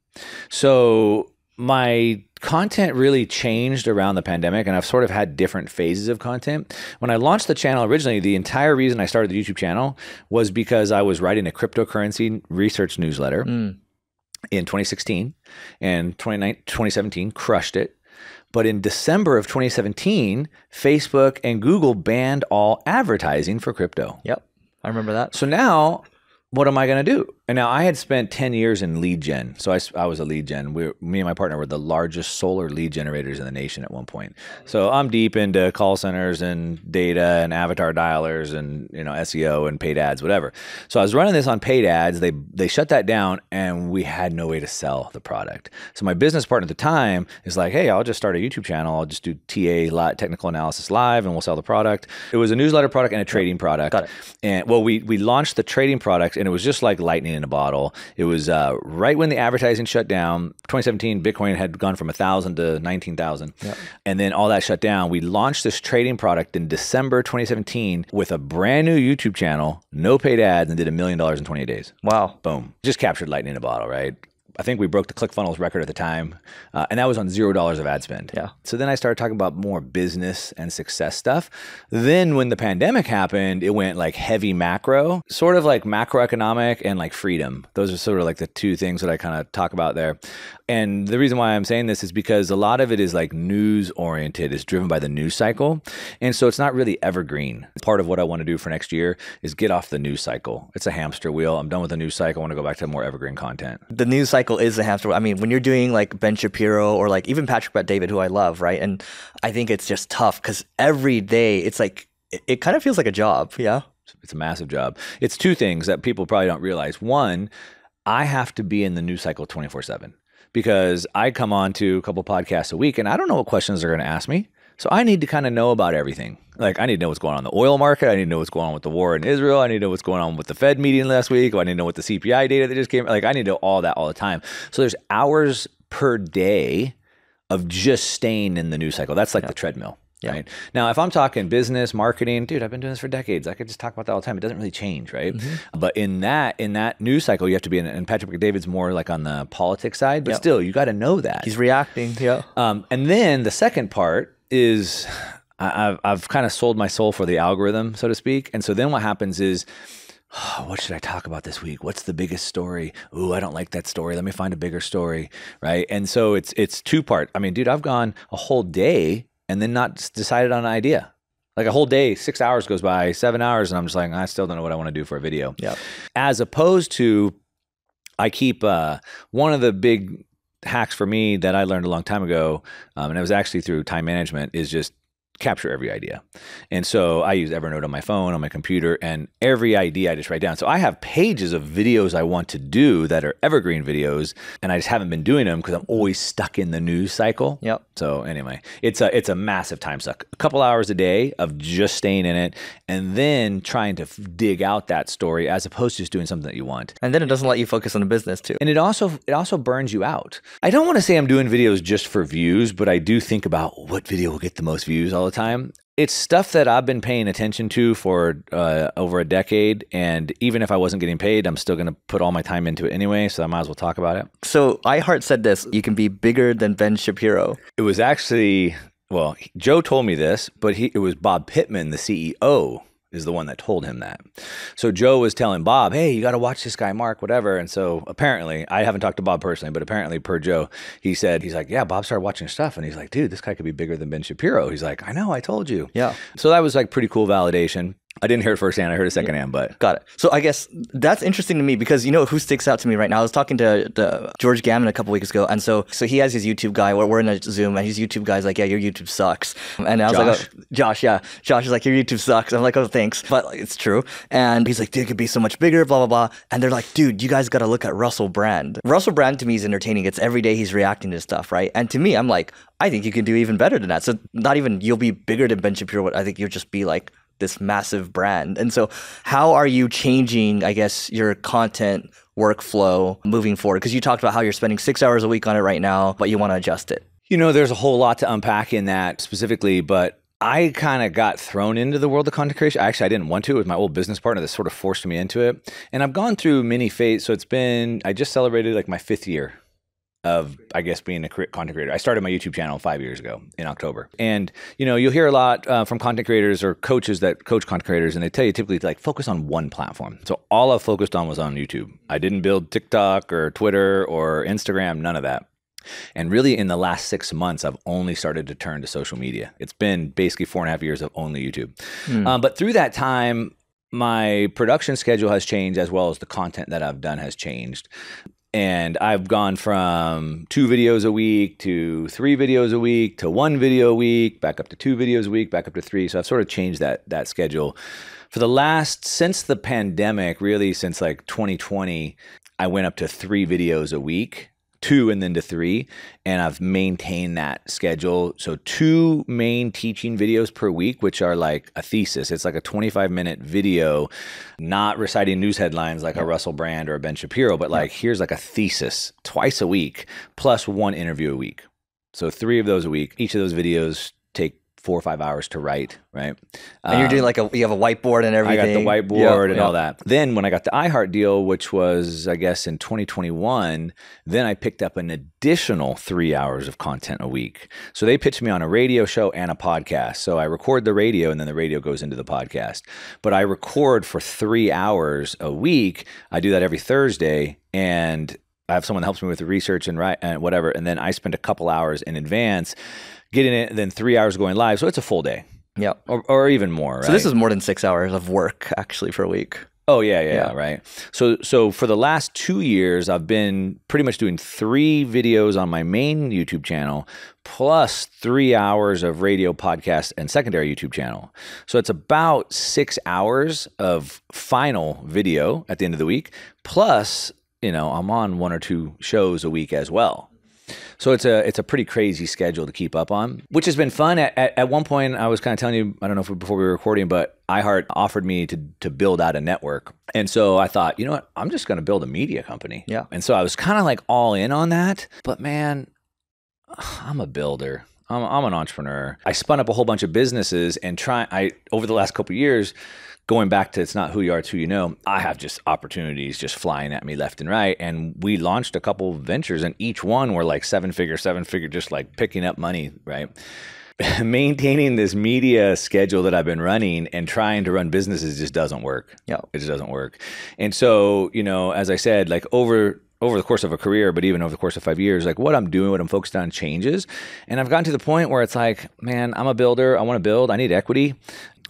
So my content really changed around the pandemic, and I've sort of had different phases of content. When I launched the channel originally, the entire reason I started the YouTube channel was because I was writing a cryptocurrency research newsletter in 2016, and 2017 crushed it. But in December of 2017, Facebook and Google banned all advertising for crypto. Yep, I remember that. So now, what am I going to do? And now I had spent 10 years in lead gen. So I was a lead gen. Me and my partner were the largest solar lead generators in the nation at one point. So I'm deep into call centers and data and avatar dialers and SEO and paid ads, whatever. So I was running this on paid ads. They shut that down, and we had no way to sell the product. So my business partner at the time is like, hey, I'll just start a YouTube channel. I'll just do TA, technical analysis live, and we'll sell the product. It was a newsletter product and a trading product. Got it. And well, we launched the trading product, and it was just like lightning in a bottle. It was right when the advertising shut down. 2017, Bitcoin had gone from 1,000 to 19,000. Yep. And then all that shut down. We launched this trading product in December 2017 with a brand new YouTube channel, no paid ads, and did $1 million in 28 days. Wow. Boom. Just captured lightning in a bottle, right? I think we broke the ClickFunnels record at the time, and that was on $0 of ad spend. Yeah. So then I started talking about more business and success stuff. Then when the pandemic happened, it went like heavy macro, sort of like macroeconomic and like freedom. Those are sort of like the two things that I kind of talk about there. And the reason why I'm saying this is because a lot of it is like news oriented, is driven by the news cycle. And so it's not really evergreen. Part of what I want to do for next year is get off the news cycle. It's a hamster wheel. I'm done with the news cycle. I want to go back to more evergreen content. The news cycle is a hamster wheel. I mean, when you're doing like Ben Shapiro or like even Patrick Bet-David, who I love, right? And I think it's just tough because every day it's like, it kind of feels like a job. Yeah. It's a massive job. It's two things that people probably don't realize. One, I have to be in the news cycle 24/7. Because I come on to a couple podcasts a week and I don't know what questions they're going to ask me. So I need to kind of know about everything. Like I need to know what's going on in the oil market. I need to know what's going on with the war in Israel. I need to know what's going on with the Fed meeting last week. I need to know what the CPI data that just came. Like I need to know all that all the time. So there's hours per day of just staying in the news cycle. That's like the treadmill. Yeah. Right. Now, if I'm talking business, marketing, dude, I've been doing this for decades. I could just talk about that all the time. It doesn't really change, right? Mm-hmm. But in that news cycle, you have to be in. And Patrick David's more like on the politics side, but still, you got to know that he's reacting. Yeah. And then the second part is I've kind of sold my soul for the algorithm, so to speak. And so then what happens is, what should I talk about this week? What's the biggest story? Ooh, I don't like that story. Let me find a bigger story, right? And so it's two part. I mean, dude, I've gone a whole day and then not decided on an idea. Like a whole day, 6 hours goes by, 7 hours, and I'm just like, I still don't know what I want to do for a video. Yep. As opposed to, I keep one of the big hacks for me that I learned a long time ago, and it was actually through time management, is just capture every idea. And so I use Evernote on my phone, on my computer, and every idea I just write down. So I have pages of videos I want to do that are evergreen videos, and I just haven't been doing them because I'm always stuck in the news cycle. Yep. So anyway, it's a massive time suck. A couple hours a day of just staying in it and then trying to dig out that story as opposed to just doing something that you want. And then it doesn't let you focus on the business too. And it also burns you out. I don't want to say I'm doing videos just for views, but I do think about what video will get the most views all the time. It's stuff that I've been paying attention to for over a decade, and even if I wasn't getting paid, I'm still going to put all my time into it anyway, so I might as well talk about it. So iHeart said this, you can be bigger than Ben Shapiro. It was actually, well, Joe told me this, but it was Bob Pittman, the CEO, is the one that told him that. So Joe was telling Bob, hey, you got to watch this guy, Mark, whatever. And so apparently, I haven't talked to Bob personally, but apparently per Joe, he's like, yeah, Bob started watching stuff. And he's like, dude, this guy could be bigger than Ben Shapiro. He's like, I know, I told you. Yeah. So that was like pretty cool validation. I didn't hear it firsthand. I heard it secondhand, but got it. So I guess that's interesting to me because you know who sticks out to me right now. I was talking to George Gammon a couple weeks ago, and so he has his YouTube guy. We're in a Zoom, and his YouTube guy's like, "Yeah, your YouTube sucks." And I was like, oh, "Josh, yeah." Josh is like, "Your YouTube sucks." I'm like, "Oh, thanks," but like, it's true. And he's like, "Dude, it could be so much bigger." Blah blah blah. And they're like, "Dude, you guys got to look at Russell Brand." Russell Brand to me is entertaining. It's every day he's reacting to stuff, right? And to me, I'm like, I think you can do even better than that. So not even you'll be bigger than Ben Shapiro. I think you'll just be like this massive brand. And so how are you changing, I guess, your content workflow moving forward? Because you talked about how you're spending 6 hours a week on it right now, but you want to adjust it. You know, there's a whole lot to unpack in that specifically, but I kind of got thrown into the world of content creation. Actually, I didn't want to. It was my old business partner that sort of forced me into it. And I've gone through many phases. So I just celebrated like my 5th year of, I guess, being a content creator. I started my YouTube channel 5 years ago in October. And, you know, you'll hear a lot from content creators or coaches that coach content creators, and they tell you typically to like focus on one platform. So all I focused on was on YouTube. I didn't build TikTok or Twitter or Instagram, none of that. And really in the last 6 months, I've only started to turn to social media. It's been basically 4.5 years of only YouTube. But through that time, my production schedule has changed as well as the content that I've done has changed. And I've gone from 2 videos a week to 3 videos a week to 1 video a week, back up to 2 videos a week, back up to 3. So I've sort of changed that schedule. For the since the pandemic, really since like 2020, I went up to 3 videos a week. 2 and then to 3, and I've maintained that schedule. So 2 main teaching videos per week, which are like a thesis. It's like a 25-minute video, not reciting news headlines like a Russell Brand or a Ben Shapiro, but like here's like a thesis twice a week, plus 1 interview a week. So 3 of those a week. Each of those videos take 4 or 5 hours to write, right? And you're doing like you have a whiteboard and everything. I got the whiteboard and all that. Then when I got the iHeart deal, which was, I guess, in 2021, then I picked up an additional 3 hours of content a week. So they pitched me on a radio show and a podcast. So I record the radio and then the radio goes into the podcast. But I record for 3 hours a week. I do that every Thursday, and I have someone that helps me with the research and write and whatever. And then I spend a couple hours in advance getting it, and then 3 hours going live. So it's a full day. Yeah. Or even more, right? So this is more than 6 hours of work actually for a week. Oh, yeah, right. So for the last 2 years, I've been pretty much doing 3 videos on my main YouTube channel, plus 3 hours of radio, podcast, and secondary YouTube channel. So it's about 6 hours of final video at the end of the week, plus, you know, I'm on 1 or 2 shows a week as well. So it's a pretty crazy schedule to keep up on, which has been fun. At one point, I was kind of telling you, I don't know if before we were recording, but iHeart offered me to build out a network. And so I thought, you know what, I'm just going to build a media company. Yeah. And so I was kind of like all in on that. But man, I'm a builder. I'm an entrepreneur. I spun up a whole bunch of businesses and over the last couple of years, going back to it's not who you are, it's who you know, I have just opportunities just flying at me left and right. And we launched a couple ventures, and each one were like seven figure, just like picking up money, right? Maintaining this media schedule that I've been running and trying to run businesses just doesn't work. Yeah, it just doesn't work. And so, you know, as I said, like over the course of a career, but even over the course of 5 years, like what I'm doing, what I'm focused on changes. And I've gotten to the point where it's like, man, I'm a builder. I want to build. I need equity.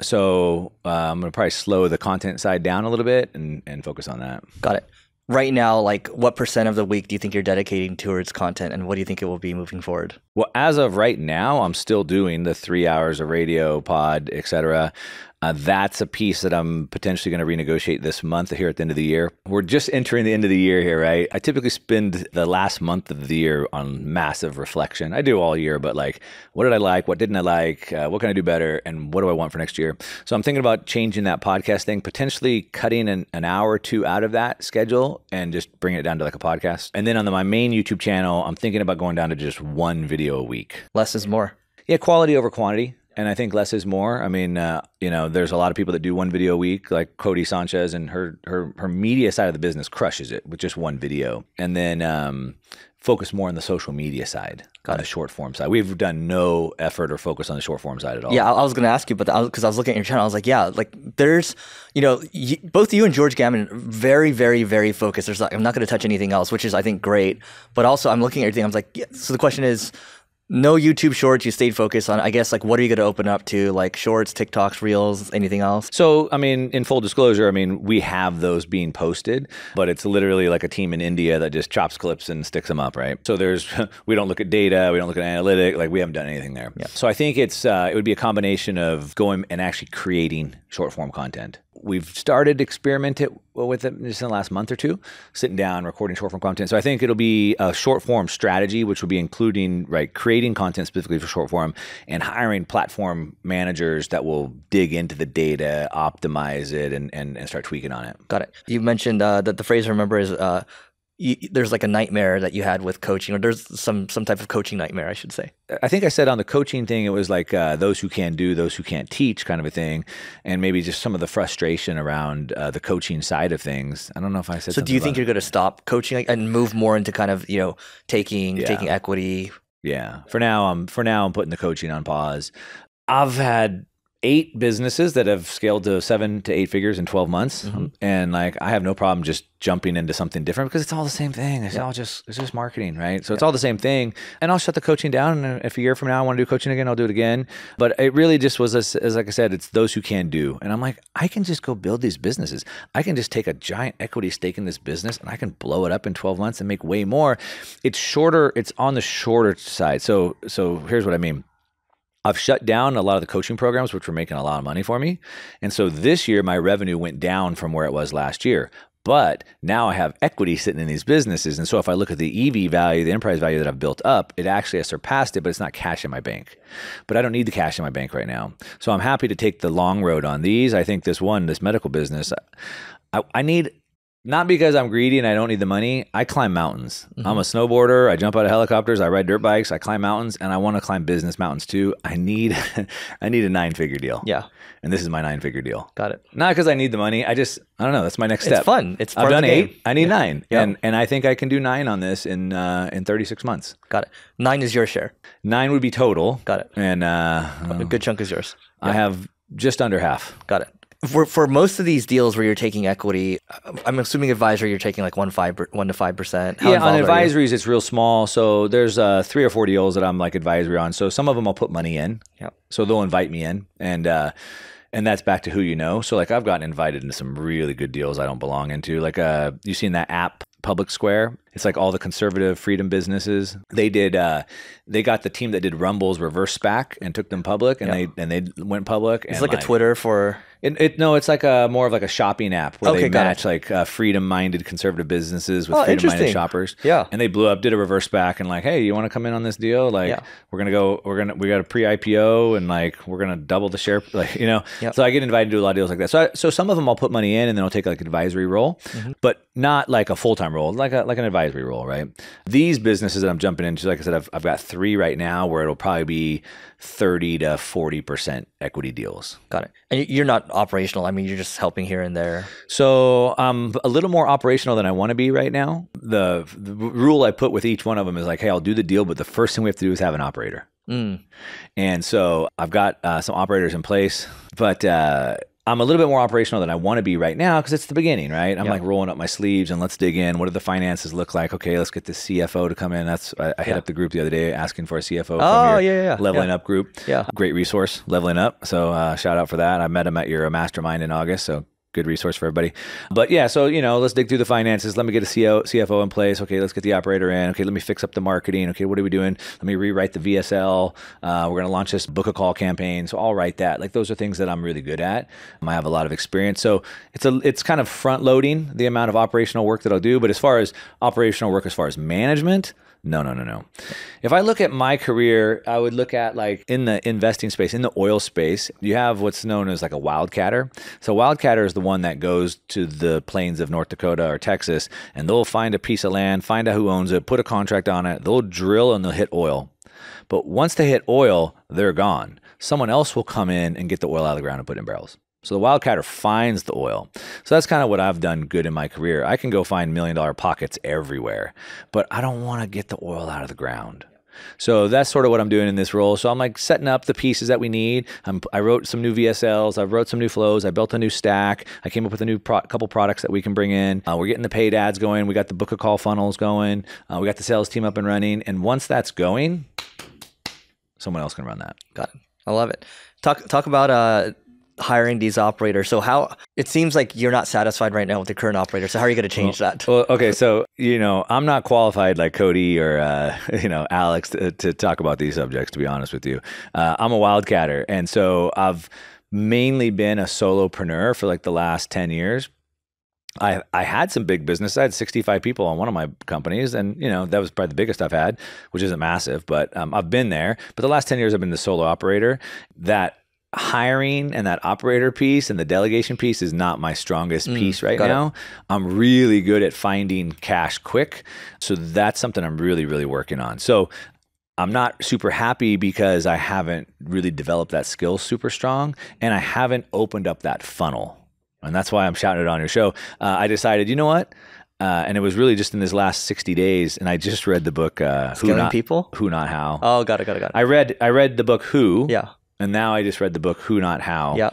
So I'm going to probably slow the content side down a little bit and focus on that. Got it. Right now, like what % of the week do you think you're dedicating towards content, and what do you think it will be moving forward? Well, as of right now, I'm still doing the 3 hours of radio, pod, et cetera. That's a piece that I'm potentially going to renegotiate this month here at the end of the year. We're just entering the end of the year here, right? I typically spend the last month of the year on massive reflection. I do all year, but like, what did I like? What didn't I like? What can I do better? And what do I want for next year? So I'm thinking about changing that podcast thing, potentially cutting an hour or 2 out of that schedule and just bringing it down to like a podcast. And then on my main YouTube channel, I'm thinking about going down to just 1 video a week. Less is more. Yeah, quality over quantity. And I think less is more. I mean, you know, there's a lot of people that do 1 video a week, like Cody Sanchez, and her media side of the business crushes it with just 1 video. And then focus more on the social media side, on the short form side. We've done no effort or focus on the short form side at all. Yeah, I was going to ask you, but because I was looking at your channel, I was like, yeah, like there's, you know, both you and George Gammon, very, very, very focused. There's like, I'm not going to touch anything else, which is, I think, great. But also I'm looking at everything. I was like, yeah. So the question is, No YouTube shorts. You stayed focused on, I guess, like, what are you going to open up to? Like shorts, TikToks, Reels, anything else? So, I mean, in full disclosure, I mean, we have those being posted, but it's literally like a team in India that just chops clips and sticks them up, right? So we don't look at data, we don't look at analytics, like we haven't done anything there. Yeah. So I think it would be a combination of going and actually creating short form content. We've started to experiment with it just in the last month or two, sitting down, recording short form content. So I think it'll be a short form strategy, which will be including, right, creating content specifically for short form and hiring platform managers that will dig into the data, optimize it, and start tweaking on it. Got it. You mentioned that the phrase I remember is there's like a nightmare that you had with coaching, or there's some type of coaching nightmare, I should say. I think I said on the coaching thing, it was like those who can do, those who can't teach kind of a thing, and maybe just some of the frustration around the coaching side of things. I don't know if I said. So do you think you're going to stop coaching and move more into kind of, taking equity? Yeah. For now, I'm putting the coaching on pause. I've had 8 businesses that have scaled to 7 to 8 figures in 12 months. Mm-hmm. And like, I have no problem just jumping into something different because it's all the same thing. It's just marketing, right? So it's all the same thing. And I'll shut the coaching down. And if a year from now I want to do coaching again, I'll do it again. But it really just was, as like I said, it's those who can do. And I'm like, I can just go build these businesses. I can just take a giant equity stake in this business and I can blow it up in 12 months and make way more. It's shorter. It's on the shorter side. So here's what I mean. I've shut down a lot of the coaching programs, which were making a lot of money for me. And so this year, my revenue went down from where it was last year. But now I have equity sitting in these businesses. And so if I look at the EV value, the enterprise value that I've built up, it actually has surpassed it, but it's not cash in my bank. But I don't need the cash in my bank right now. So I'm happy to take the long road on these. I think this medical business, I need... Not because I'm greedy and I don't need the money. I climb mountains. Mm-hmm. I'm a snowboarder. I jump out of helicopters. I ride dirt bikes. I climb mountains, and I want to climb business mountains too. I need a 9-figure deal. Yeah. And this is my 9-figure deal. Got it. Not because I need the money. I don't know. That's my next step. It's fun. It's part I've done of the 8. game. I need 9. Yeah. And I think I can do 9 on this in 36 months. Got it. 9 is your share. 9 would be total. Got it. And a good chunk is yours. Yeah. I have just under half. Got it. For most of these deals where you're taking equity, I'm assuming advisory, you're taking like 1 to 5%. Yeah, on advisories, it's real small. So there's 3 or 4 deals that I'm like advisory on. So some of them I'll put money in. Yeah. So they'll invite me in, and that's back to who you know. So like I've gotten invited into some really good deals I don't belong into. Like you've seen that app Public Square. It's like all the conservative freedom businesses. They got the team that did Rumble's reverse SPAC and took them public, and they went public. It's like a Twitter for. No, it's like more of like a shopping app where they match like freedom-minded conservative businesses with freedom-minded shoppers. Yeah, and they blew up, did a reverse SPAC, and like, hey, you want to come in on this deal? Like, we got a pre-IPO, and like we're gonna double the share, like So I get invited to do a lot of deals like that. So some of them I'll put money in, and then I'll take like an advisory role, but not like a full-time role, like an advisory role, right? These businesses that I'm jumping into, like I said, I've got 3 right now where it'll probably be 30 to 40% equity deals. Got it. And you're not operational. I mean, you're just helping here and there. So I'm a little more operational than I want to be right now. The rule I put with each one of them is like, hey, I'll do the deal, but the first thing we have to do is have an operator. And so I've got some operators in place, but I'm a little bit more operational than I want to be right now because it's the beginning, right? I'm like rolling up my sleeves and let's dig in. What do the finances look like? Okay, let's get the CFO to come in. I hit up the group the other day asking for a CFO from your Leveling Up group. Yeah, great resource, Leveling Up. So shout out for that. I met him at your mastermind in August. So good resource for everybody. But yeah, so let's dig through the finances. Let me get a CFO in place. Okay, let's get the operator in. Okay, let me fix up the marketing. Okay, what are we doing? Let me rewrite the VSL. We're going to launch this book a call campaign. So I'll write that. Like those are things that I'm really good at. I have a lot of experience. So it's kind of front loading the amount of operational work that I'll do. But as far as operational work, as far as management, no. If I look at my career, I would look at like in the investing space, in the oil space, you have what's known as like a wildcatter. So wildcatter is the one that goes to the plains of North Dakota or Texas, and they'll find a piece of land, find out who owns it, put a contract on it, they'll drill and they'll hit oil. But once they hit oil, they're gone. Someone else will come in and get the oil out of the ground and put it in barrels. So the wildcatter finds the oil. So that's kind of what I've done good in my career. I can go find $1 million pockets everywhere, but I don't want to get the oil out of the ground. So that's sort of what I'm doing in this role. So I'm like setting up the pieces that we need. I wrote some new VSLs. I wrote some new flows. I built a new stack. I came up with a new couple products that we can bring in. We're getting the paid ads going. We got the book a call funnels going. We got the sales team up and running. And once that's going, Someone else can run that. Got it. I love it. Talk about hiring these operators. So how it seems like you're not satisfied right now with the current operator. So how are you going to change that? Well, okay. So, I'm not qualified like Cody or, Alex to talk about these subjects, to be honest with you. I'm a wildcatter. And so I've mainly been a solopreneur for like the last 10 years. I had some big business. I had 65 people on one of my companies, and that was probably the biggest I've had, which isn't massive, but I've been there. But the last 10 years I've been the solo operator. That hiring and that operator piece and the delegation piece is not my strongest piece right now. I'm really good at finding cash quick. So that's something I'm really, really working on. So I'm not super happy because I haven't really developed that skill super strong, and I haven't opened up that funnel. And that's why I'm shouting it on your show. I decided, you know what? And it was really just in this last 60 days. And I just read the book, Who Not How. Oh, got it. I read the book Who. Yeah. And now I just read the book Who Not How. Yeah.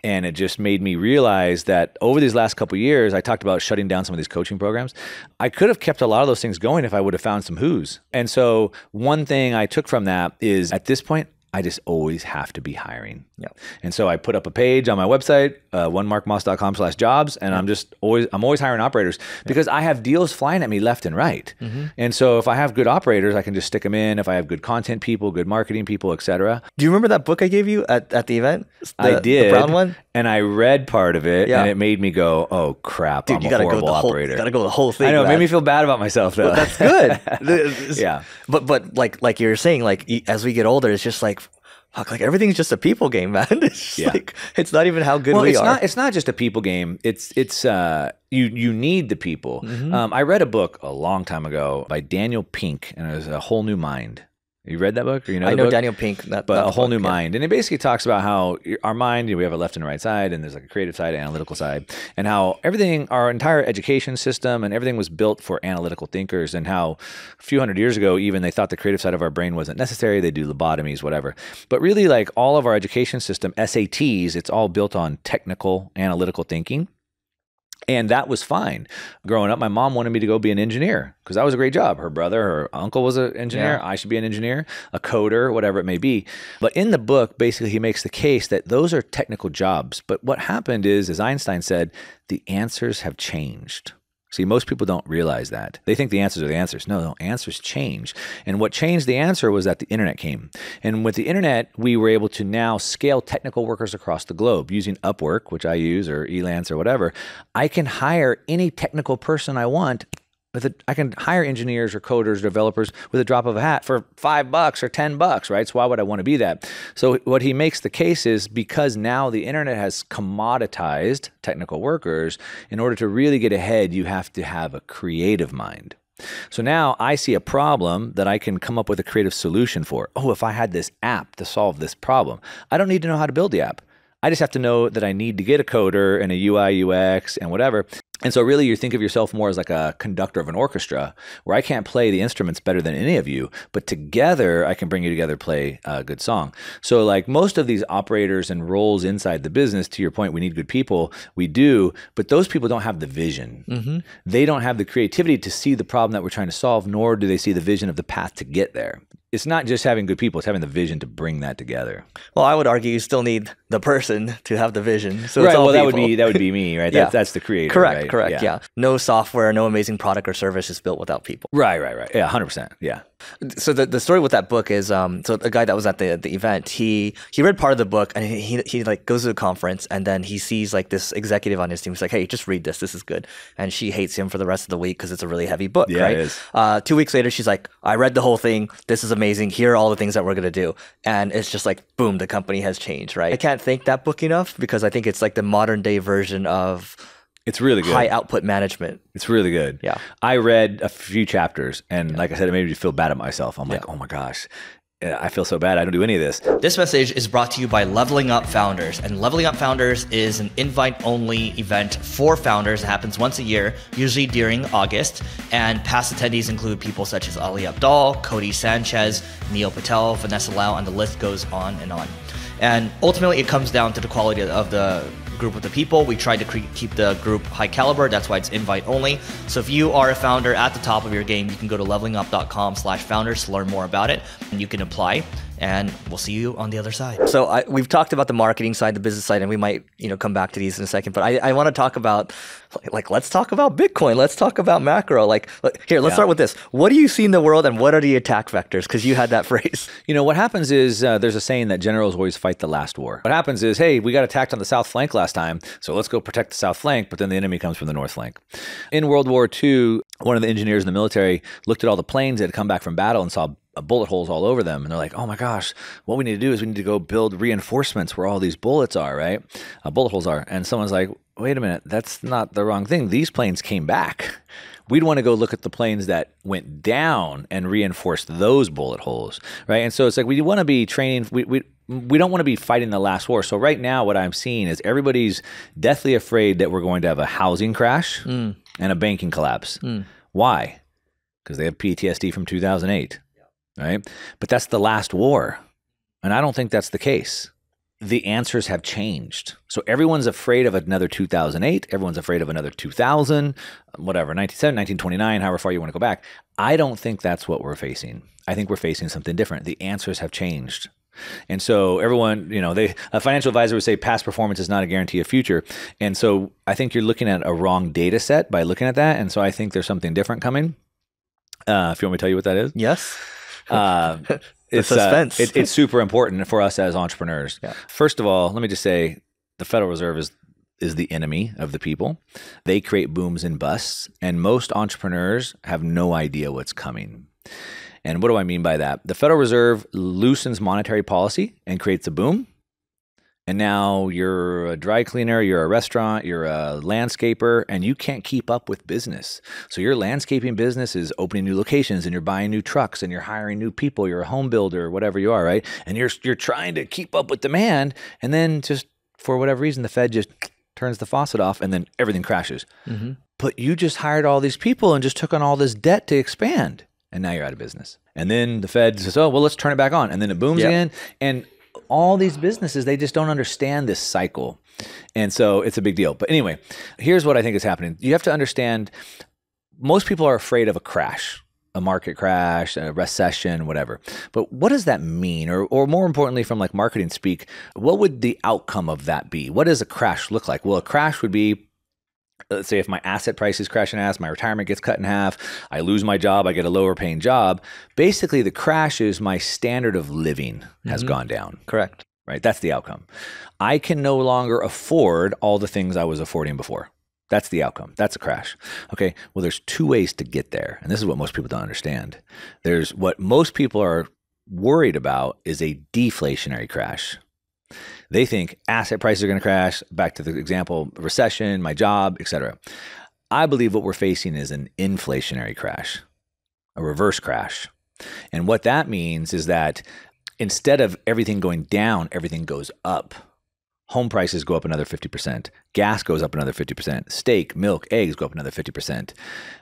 And it just made me realize that over these last couple of years, I talked about shutting down some of these coaching programs. I could have kept a lot of those things going if I would have found some who's. And so one thing I took from that is at this point, I just always have to be hiring. Yeah. And so I put up a page on my website, onemarkmoss.com/jobs. And I'm always hiring operators because I have deals flying at me left and right. And so if I have good operators, I can just stick them in. If I have good content people, good marketing people, etc. Do you remember that book I gave you at the event? I did. The brown one? And I read part of it and it made me go, oh crap, dude, I'm a horrible operator. You gotta go the whole thing. I know, it made me feel bad about myself though. But that's good. Yeah. But like you're saying, like as we get older, it's just like, fuck, like everything's just a people game, man. It's like, it's not even how good we are. It's not just a people game. It's you need the people. I read a book a long time ago by Daniel Pink, and it was A Whole New Mind. You read that book? Or I know Daniel Pink. But A Whole New Mind. And it basically talks about how our mind, we have a left and right side, and there's like a creative side, an analytical side, and how our entire education system and everything was built for analytical thinkers, and how a few hundred years ago, even they thought the creative side of our brain wasn't necessary. They do lobotomies, whatever. But really, like all of our education system, SATs, it's all built on technical, analytical thinking. And that was fine. Growing up, my mom wanted me to go be an engineer because that was a great job. Her brother, her uncle was an engineer. I should be an engineer, a coder, whatever it may be. But in the book, basically, he makes the case that those are technical jobs. But what happened is, as Einstein said, the answers have changed. See, most people don't realize that. They think the answers are the answers. No, answers change. And what changed the answer was that the internet came. And with the internet, we were able to now scale technical workers across the globe using Upwork, which I use, or Elance or whatever. I can hire any technical person I want. I can hire engineers or coders, developers with a drop of a hat for $5 or $10, right? So why would I want to be that? So what he makes the case is because now the internet has commoditized technical workers, in order to really get ahead, you have to have a creative mind. So now I see a problem that I can come up with a creative solution for. Oh, if I had this app to solve this problem, I don't need to know how to build the app. I just have to know that I need to get a coder and a UI, UX, and whatever. And so really you think of yourself more as like a conductor of an orchestra where I can't play the instruments better than any of you, but together I can bring you together, play a good song. So like most of these operators and roles inside the business, to your point, we need good people. We do, but those people don't have the vision. They don't have the creativity to see the problem that we're trying to solve, nor do they see the vision of the path to get there. It's not just having good people, it's having the vision to bring that together. Well, I would argue you still need the person to have the vision. So right, it's all well, people. that would be me, right? That's the creator. Correct, right? yeah. No software, no amazing product or service is built without people. Right. Yeah, 100%. Yeah. So the story with that book is, so the guy that was at the event, he read part of the book and he like goes to a conference and then he sees like this executive on his team. He's like, hey, just read this. This is good. And she hates him for the rest of the week because it's a really heavy book, right? It is. 2 weeks later, she's like, I read the whole thing. This is amazing. Here are all the things that we're going to do. And it's just like, boom, the company has changed, right? I can't thank that book enough because I think it's like the modern day version of it's really good. High output management. It's really good. Yeah. I read a few chapters and like I said, it made me feel bad at myself. I'm like, oh my gosh, I feel so bad. I don't do any of this. This message is brought to you by Leveling Up Founders. And Leveling Up Founders is an invite-only event for founders. It happens once a year, usually during August. And past attendees include people such as Ali Abdal, Cody Sanchez, Neil Patel, Vanessa Lau, and the list goes on and on. And ultimately, it comes down to the quality of the group of the people. We try to keep the group high caliber. That's why it's invite only. So if you are a founder at the top of your game, you can go to levelingup.com/founders to learn more about it, and you can apply. and we'll see you on the other side. So we've talked about the marketing side, the business side, and we might come back to these in a second. But I want to talk about let's talk about Bitcoin. Let's talk about macro. Let's start with this. What do you see in the world, and what are the attack vectors? Because you had that phrase. What happens is there's a saying that generals always fight the last war. What happens is, hey, we got attacked on the south flank last time, so let's go protect the south flank, but then the enemy comes from the north flank. In World War II, one of the engineers in the military looked at all the planes that had come back from battle and saw bullet holes all over them. And they're like, oh my gosh, what we need to do is we need to go build reinforcements where all these bullets are, right? Bullet holes are. And someone's like, wait a minute, that's not the wrong thing. These planes came back. We'd want to go look at the planes that went down and reinforce those bullet holes, right? And so it's like we want to be training, we don't want to be fighting the last war. So right now what I'm seeing is everybody's deathly afraid that we're going to have a housing crash and a banking collapse. Why? Because they have PTSD from 2008, right? But that's the last war. And I don't think that's the case. The answers have changed. So everyone's afraid of another 2008. Everyone's afraid of another 2000, whatever, 1997, 1929, however far you want to go back. I don't think that's what we're facing. I think we're facing something different. The answers have changed. And so everyone, a financial advisor would say past performance is not a guarantee of future. And so I think you're looking at a wrong data set by looking at that. And so I think there's something different coming. If you want me to tell you what that is. Yes. It's suspense. It's super important for us as entrepreneurs. Yeah. First of all, let me just say the Federal Reserve is the enemy of the people. They create booms and busts, and most entrepreneurs have no idea what's coming. And what do I mean by that? The Federal Reserve loosens monetary policy and creates a boom. And now you're a dry cleaner, you're a restaurant, you're a landscaper, and you can't keep up with business. So your landscaping business is opening new locations, and you're buying new trucks, and you're hiring new people. You're a home builder, whatever you are, right? And you're trying to keep up with demand, and then just for whatever reason, the Fed just turns the faucet off, and then everything crashes. But you just hired all these people and just took on all this debt to expand, and now you're out of business. And then the Fed says, oh, well, let's turn it back on. And then it booms again. And all these businesses, they just don't understand this cycle. And so it's a big deal. But anyway, here's what I think is happening. You have to understand, most people are afraid of a crash, a market crash, a recession, whatever. But what does that mean? Or more importantly, from like marketing speak, what would the outcome of that be? What does a crash look like? Well, a crash would be, let's say if my asset prices crash in half, my retirement gets cut in half, I lose my job, I get a lower paying job. Basically, the crash is my standard of living has gone down. Correct. Right? That's the outcome. I can no longer afford all the things I was affording before. That's the outcome. That's a crash. Okay. Well, there's two ways to get there. And this is what most people don't understand. There's what most people are worried about is a deflationary crash. They think asset prices are going to crash, back to the example, recession, my job, etc. I believe what we're facing is an inflationary crash, a reverse crash. And what that means is that instead of everything going down, everything goes up. Home prices go up another 50%. Gas goes up another 50%. Steak, milk, eggs go up another 50%.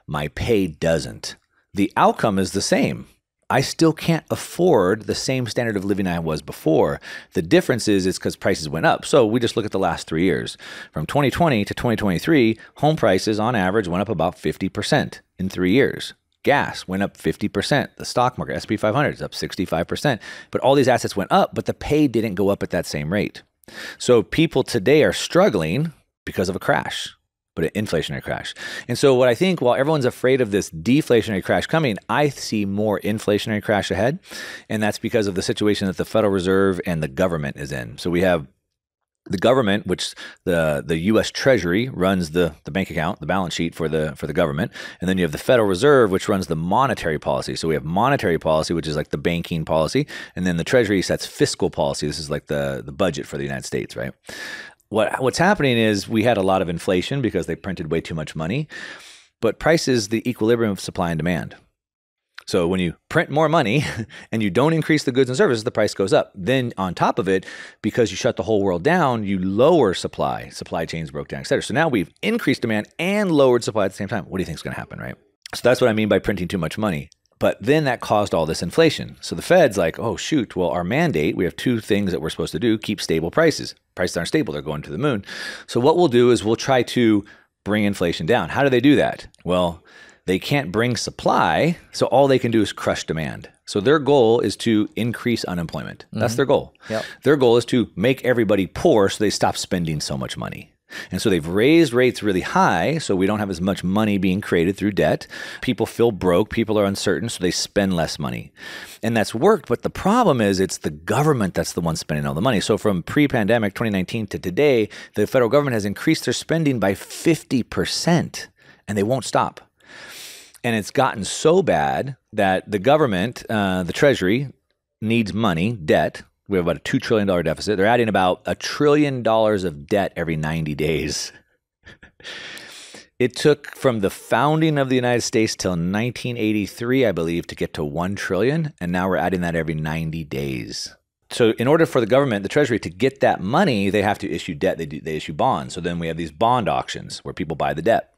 My pay doesn't. The outcome is the same. I still can't afford the same standard of living I was before. The difference is it's because prices went up. So we just look at the last 3 years. From 2020 to 2023, home prices on average went up about 50% in 3 years. Gas went up 50%. The stock market, S&P 500, is up 65%. But all these assets went up, but the pay didn't go up at that same rate. So people today are struggling because of a crash, but an inflationary crash. And so what I think, while everyone's afraid of this deflationary crash coming, I see more inflationary crash ahead. And that's because of the situation that the Federal Reserve and the government is in. So we have the government, which the U.S. Treasury runs the bank account, the balance sheet for the government. And then you have the Federal Reserve, which runs the monetary policy. So we have monetary policy, which is like the banking policy. And then the Treasury sets fiscal policy. This is like the budget for the United States, right? What's happening is we had a lot of inflation because they printed way too much money, but price is the equilibrium of supply and demand. So when you print more money and you don't increase the goods and services, the price goes up. Then on top of it, because you shut the whole world down, you lower supply. Supply chains broke down, et cetera. So now we've increased demand and lowered supply at the same time. What do you think is going to happen, right? So that's what I mean by printing too much money. But then that caused all this inflation. So the Fed's like, oh, shoot, well, our mandate, we have two things that we're supposed to do, keep stable prices. Prices aren't stable, they're going to the moon. So what we'll do is we'll try to bring inflation down. How do they do that? Well, they can't bring supply, so all they can do is crush demand. So their goal is to increase unemployment. That's their goal. Yep. Their goal is to make everybody poor so they stop spending so much money. And so they've raised rates really high, so we don't have as much money being created through debt. People feel broke, people are uncertain, so they spend less money. And that's worked, but the problem is it's the government that's the one spending all the money. So from pre-pandemic 2019 to today, the federal government has increased their spending by 50%, and they won't stop. And it's gotten so bad that the government, the Treasury, needs money, debt. We have about a $2 trillion deficit. They're adding about $1 trillion of debt every 90 days. It took from the founding of the United States till 1983, I believe, to get to $1 trillion. And now we're adding that every 90 days. So in order for the government, the Treasury, to get that money, they have to issue debt. They issue bonds. So then we have these bond auctions where people buy the debt.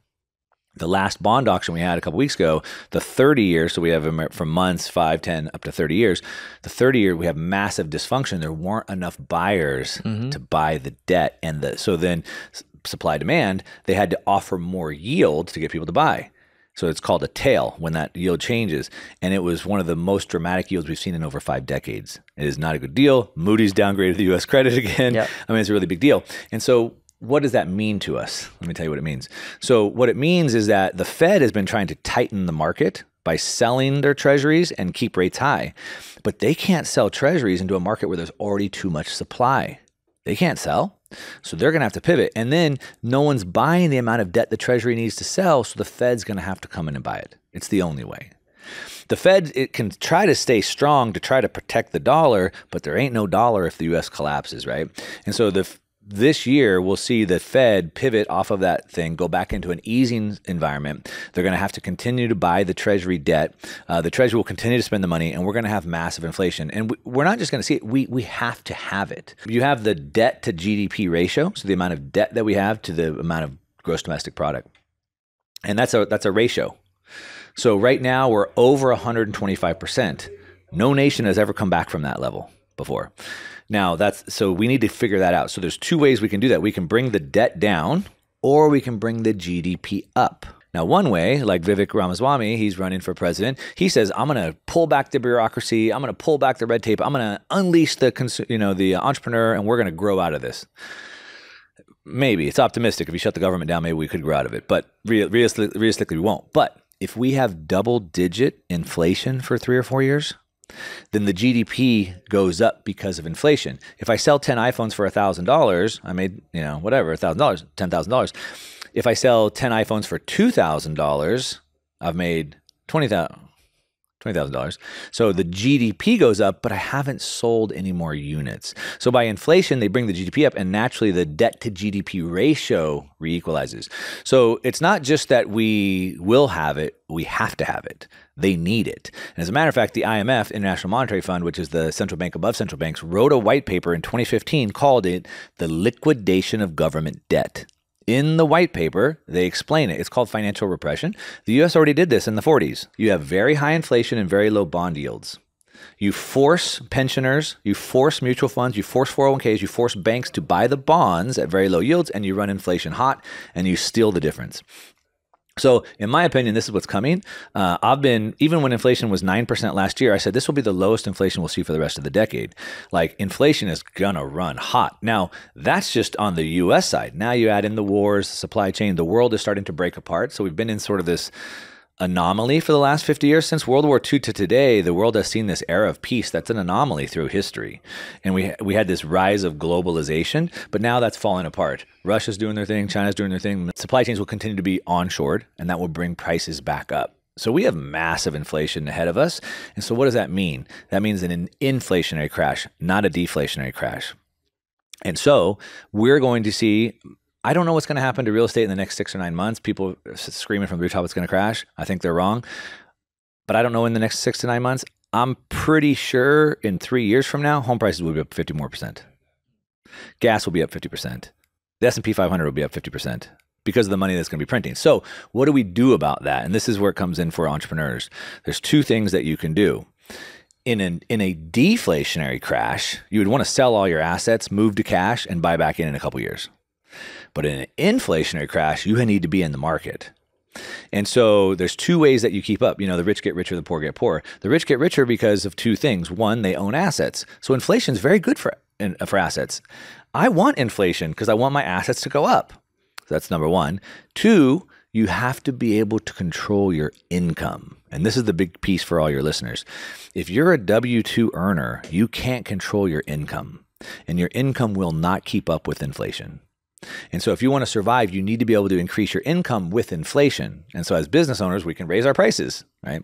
The last bond auction we had a couple weeks ago, the 30 years, so we have them from months, 5, 10, up to 30 years. The 30-year, we have massive dysfunction. There weren't enough buyers to buy the debt. And so then supply demand, they had to offer more yield to get people to buy. So it's called a tail when that yield changes. And it was one of the most dramatic yields we've seen in over 5 decades. It is not a good deal. Moody's downgraded the U.S. credit again. Yep. I mean, it's a really big deal. And so what does that mean to us? Let me tell you what it means. So what it means is that the Fed has been trying to tighten the market by selling their treasuries and keep rates high. But they can't sell treasuries into a market where there's already too much supply. They can't sell. So they're going to have to pivot. And then no one's buying the amount of debt the Treasury needs to sell, so the Fed's going to have to come in and buy it. It's the only way. The Fed, it can try to stay strong to try to protect the dollar, but there ain't no dollar if the U.S. collapses, right? And so this year, we'll see the Fed pivot off of that thing, go back into an easing environment. They're going to have to continue to buy the Treasury debt. The Treasury will continue to spend the money, and we're going to have massive inflation. And we're not just going to see it. We have to have it. You have the debt to GDP ratio, so the amount of debt that we have to the amount of gross domestic product. And that's a ratio. So right now, we're over 125%. No nation has ever come back from that level before. Now, so we need to figure that out. So there's 2 ways we can do that. We can bring the debt down, or we can bring the GDP up. Now, one way, like Vivek Ramaswamy, he's running for president. He says, I'm going to pull back the bureaucracy. I'm going to pull back the red tape. I'm going to unleash the entrepreneur, and we're going to grow out of this. Maybe. It's optimistic. If you shut the government down, maybe we could grow out of it. But realistically, we won't. But if we have double-digit inflation for 3 or 4 years, then the GDP goes up because of inflation. If I sell 10 iPhones for $1,000, I made, whatever, $1,000, $10,000. If I sell 10 iPhones for $2,000, I've made $20,000. So the GDP goes up, but I haven't sold any more units. So by inflation, they bring the GDP up, and naturally the debt to GDP ratio re-equalizes. So it's not just that we will have it, we have to have it. They need it. And as a matter of fact, the IMF, International Monetary Fund, which is the central bank above central banks, wrote a white paper in 2015, called it the liquidation of government debt. In the white paper, they explain it. It's called financial repression. The U.S. already did this in the 40s. You have very high inflation and very low bond yields. You force pensioners, you force mutual funds, you force 401ks, you force banks to buy the bonds at very low yields, and you run inflation hot, and you steal the difference. So in my opinion, this is what's coming. Even when inflation was 9% last year, I said this will be the lowest inflation we'll see for the rest of the decade. Like, inflation is going to run hot. Now, that's just on the U.S. side. Now you add in the wars, the supply chain, the world is starting to break apart. So we've been in sort of this anomaly for the last 50 years. Since World War II to today, the world has seen this era of peace. That's an anomaly through history. And we had this rise of globalization, but now that's falling apart. Russia's doing their thing, China's doing their thing. Supply chains will continue to be onshored, and that will bring prices back up. So we have massive inflation ahead of us. And so what does that mean? That means an inflationary crash, not a deflationary crash. And so we're going to see, I don't know what's going to happen to real estate in the next 6 or 9 months. People screaming from the rooftop it's going to crash. I think they're wrong. But I don't know in the next 6 to 9 months. I'm pretty sure in 3 years from now, home prices will be up 50% more. Gas will be up 50%. The S&P 500 will be up 50% because of the money that's going to be printing. So what do we do about that? And this is where it comes in for entrepreneurs. There's 2 things that you can do. In a deflationary crash, you would want to sell all your assets, move to cash, and buy back in a couple years. But in an inflationary crash, you need to be in the market. And so there's two ways that you keep up. The rich get richer, the poor get poorer. The rich get richer because of two things. One, they own assets. So inflation is very good for assets. I want inflation because I want my assets to go up. So that's number one. Two, you have to be able to control your income. And this is the big piece for all your listeners. If you're a W-2 earner, you can't control your income, and your income will not keep up with inflation. And so if you want to survive, you need to be able to increase your income with inflation. And so as business owners, we can raise our prices, right?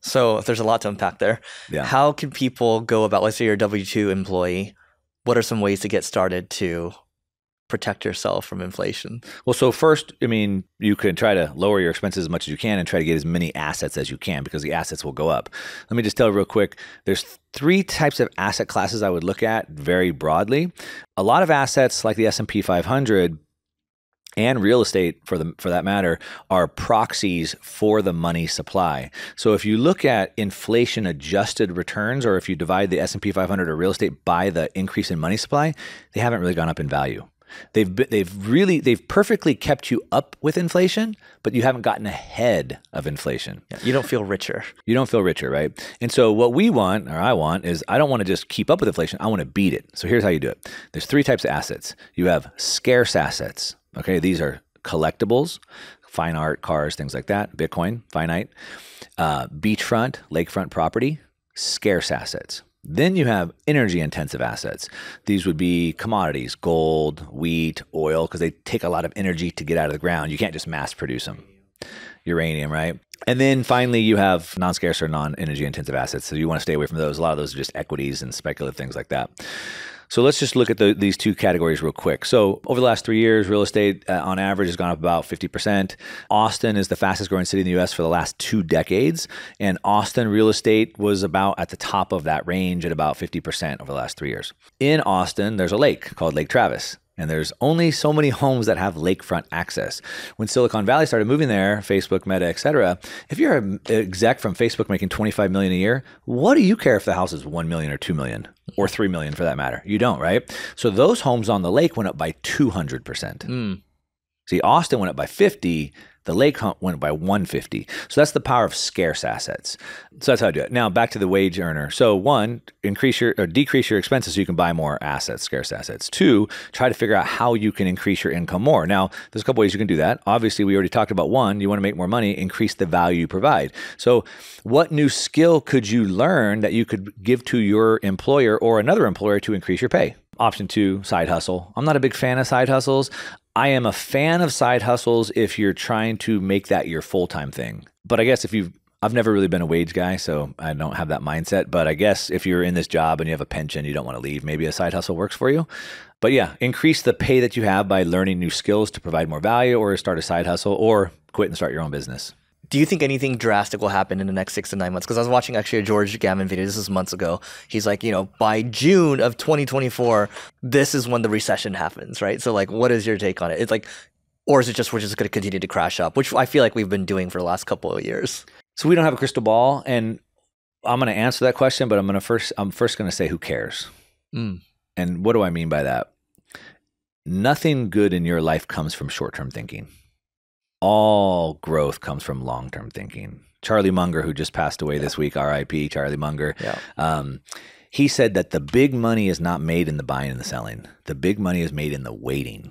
So there's a lot to unpack there. Yeah. How can people go about, let's say you're a W-2 employee, what are some ways to get started to protect yourself from inflation? Well, so first, you can try to lower your expenses as much as you can and try to get as many assets as you can because the assets will go up. Let me just tell you real quick. There's three types of asset classes I would look at very broadly. A lot of assets like the S&P 500 and real estate, for that matter, are proxies for the money supply. So if you look at inflation-adjusted returns, or if you divide the S&P 500 or real estate by the increase in money supply, they haven't really gone up in value. They've perfectly kept you up with inflation, but you haven't gotten ahead of inflation. Yeah, you don't feel richer. You don't feel richer, right? And so what we want, or I want, is I don't want to just keep up with inflation. I want to beat it. So here's how you do it. There's three types of assets. You have scarce assets. Okay, these are collectibles, fine art, cars, things like that. Bitcoin, finite. Beachfront, lakefront property, scarce assets. Then you have energy-intensive assets. These would be commodities, gold, wheat, oil, because they take a lot of energy to get out of the ground. You can't just mass produce them. Uranium, right? And then finally, you have non-scarce or non-energy intensive assets. So you want to stay away from those. A lot of those are just equities and speculative things like that. So let's just look at these two categories real quick. So over the last 3 years, real estate on average has gone up about 50%. Austin is the fastest growing city in the U.S. for the last 2 decades. And Austin real estate was about at the top of that range at about 50% over the last 3 years. In Austin, there's a lake called Lake Travis. And there's only so many homes that have lakefront access. When Silicon Valley started moving there, Facebook, Meta, et cetera, if you're an exec from Facebook making $25 million a year, what do you care if the house is $1 million or $2 million or $3 million for that matter? You don't, right? So those homes on the lake went up by 200%. See, Austin went up by 50. The lake went up by 150. So that's the power of scarce assets. So that's how I do it. Now back to the wage earner. So one, decrease your expenses so you can buy more assets, scarce assets. Two, try to figure out how you can increase your income more. Now, there's a couple ways you can do that. Obviously, we already talked about one, you want to make more money, increase the value you provide. So what new skill could you learn that you could give to your employer or another employer to increase your pay? Option two, side hustle. I'm not a big fan of side hustles. I am a fan of side hustles if you're trying to make that your full-time thing. But I guess I've never really been a wage guy, so I don't have that mindset. But I guess if you're in this job and you have a pension, you don't want to leave, maybe a side hustle works for you. But yeah, increase the pay that you have by learning new skills to provide more value, or start a side hustle, or quit and start your own business. Do you think anything drastic will happen in the next 6 to 9 months? Because I was watching actually a George Gammon video. This is months ago. He's like, by June of 2024, this is when the recession happens, right? So like, what is your take on it? It's like, or is it just we're just going to continue to crash up, which I feel like we've been doing for the last couple of years? So we don't have a crystal ball, and I'm going to answer that question, but I'm first going to say, who cares? And what do I mean by that? Nothing good in your life comes from short-term thinking. All growth comes from long-term thinking. Charlie Munger, who just passed away this week, R.I.P. Charlie Munger, he said that the big money is not made in the buying and the selling. The big money is made in the waiting.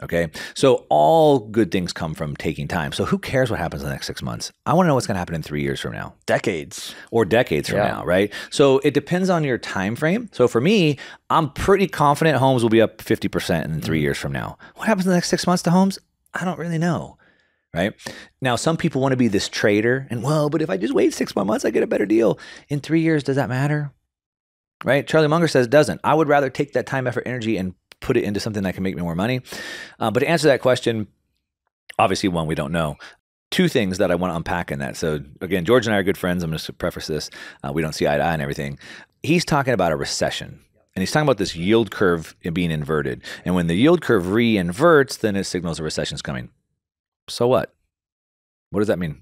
Okay. So all good things come from taking time. So who cares what happens in the next 6 months? I want to know what's going to happen in 3 years from now. Decades from now, right? So it depends on your time frame. So for me, I'm pretty confident homes will be up 50% in 3 years from now. What happens in the next 6 months to homes? I don't really know. Right? Now, some people want to be this trader and, but if I just wait 6 more months, I get a better deal. In 3 years, does that matter? Right? Charlie Munger says it doesn't. I would rather take that time, effort, energy and put it into something that can make me more money. But to answer that question, obviously, one, we don't know. Two things that I want to unpack in that. So again, George and I are good friends. I'm going to preface this. We don't see eye to eye and everything. He's talking about a recession. And he's talking about this yield curve being inverted. And when the yield curve re-inverts, then it signals a recession's coming. So what? What does that mean?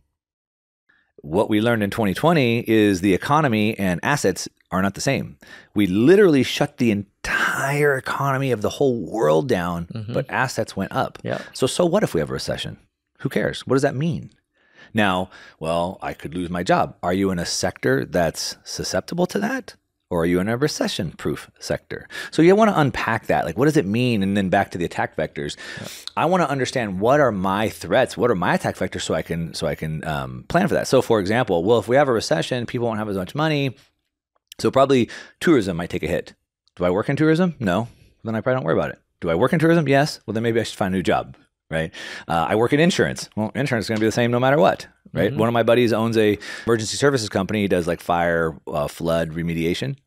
What we learned in 2020 is the economy and assets are not the same. We literally shut the entire economy of the whole world down, but assets went up. So what if we have a recession? Who cares? What does that mean? Now, well, I could lose my job. Are you in a sector that's susceptible to that? Or are you in a recession-proof sector? So you want to unpack that. Like, what does it mean? And then back to the attack vectors. Yeah. I want to understand, what are my threats? What are my attack vectors so I can plan for that? So, for example, well, if we have a recession, people won't have as much money. So probably tourism might take a hit. Do I work in tourism? No. Then I probably don't worry about it. Do I work in tourism? Yes. Well, then maybe I should find a new job, right? I work in insurance. Well, insurance is going to be the same no matter what, right? One of my buddies owns a emergency services company. He does like fire, flood remediation.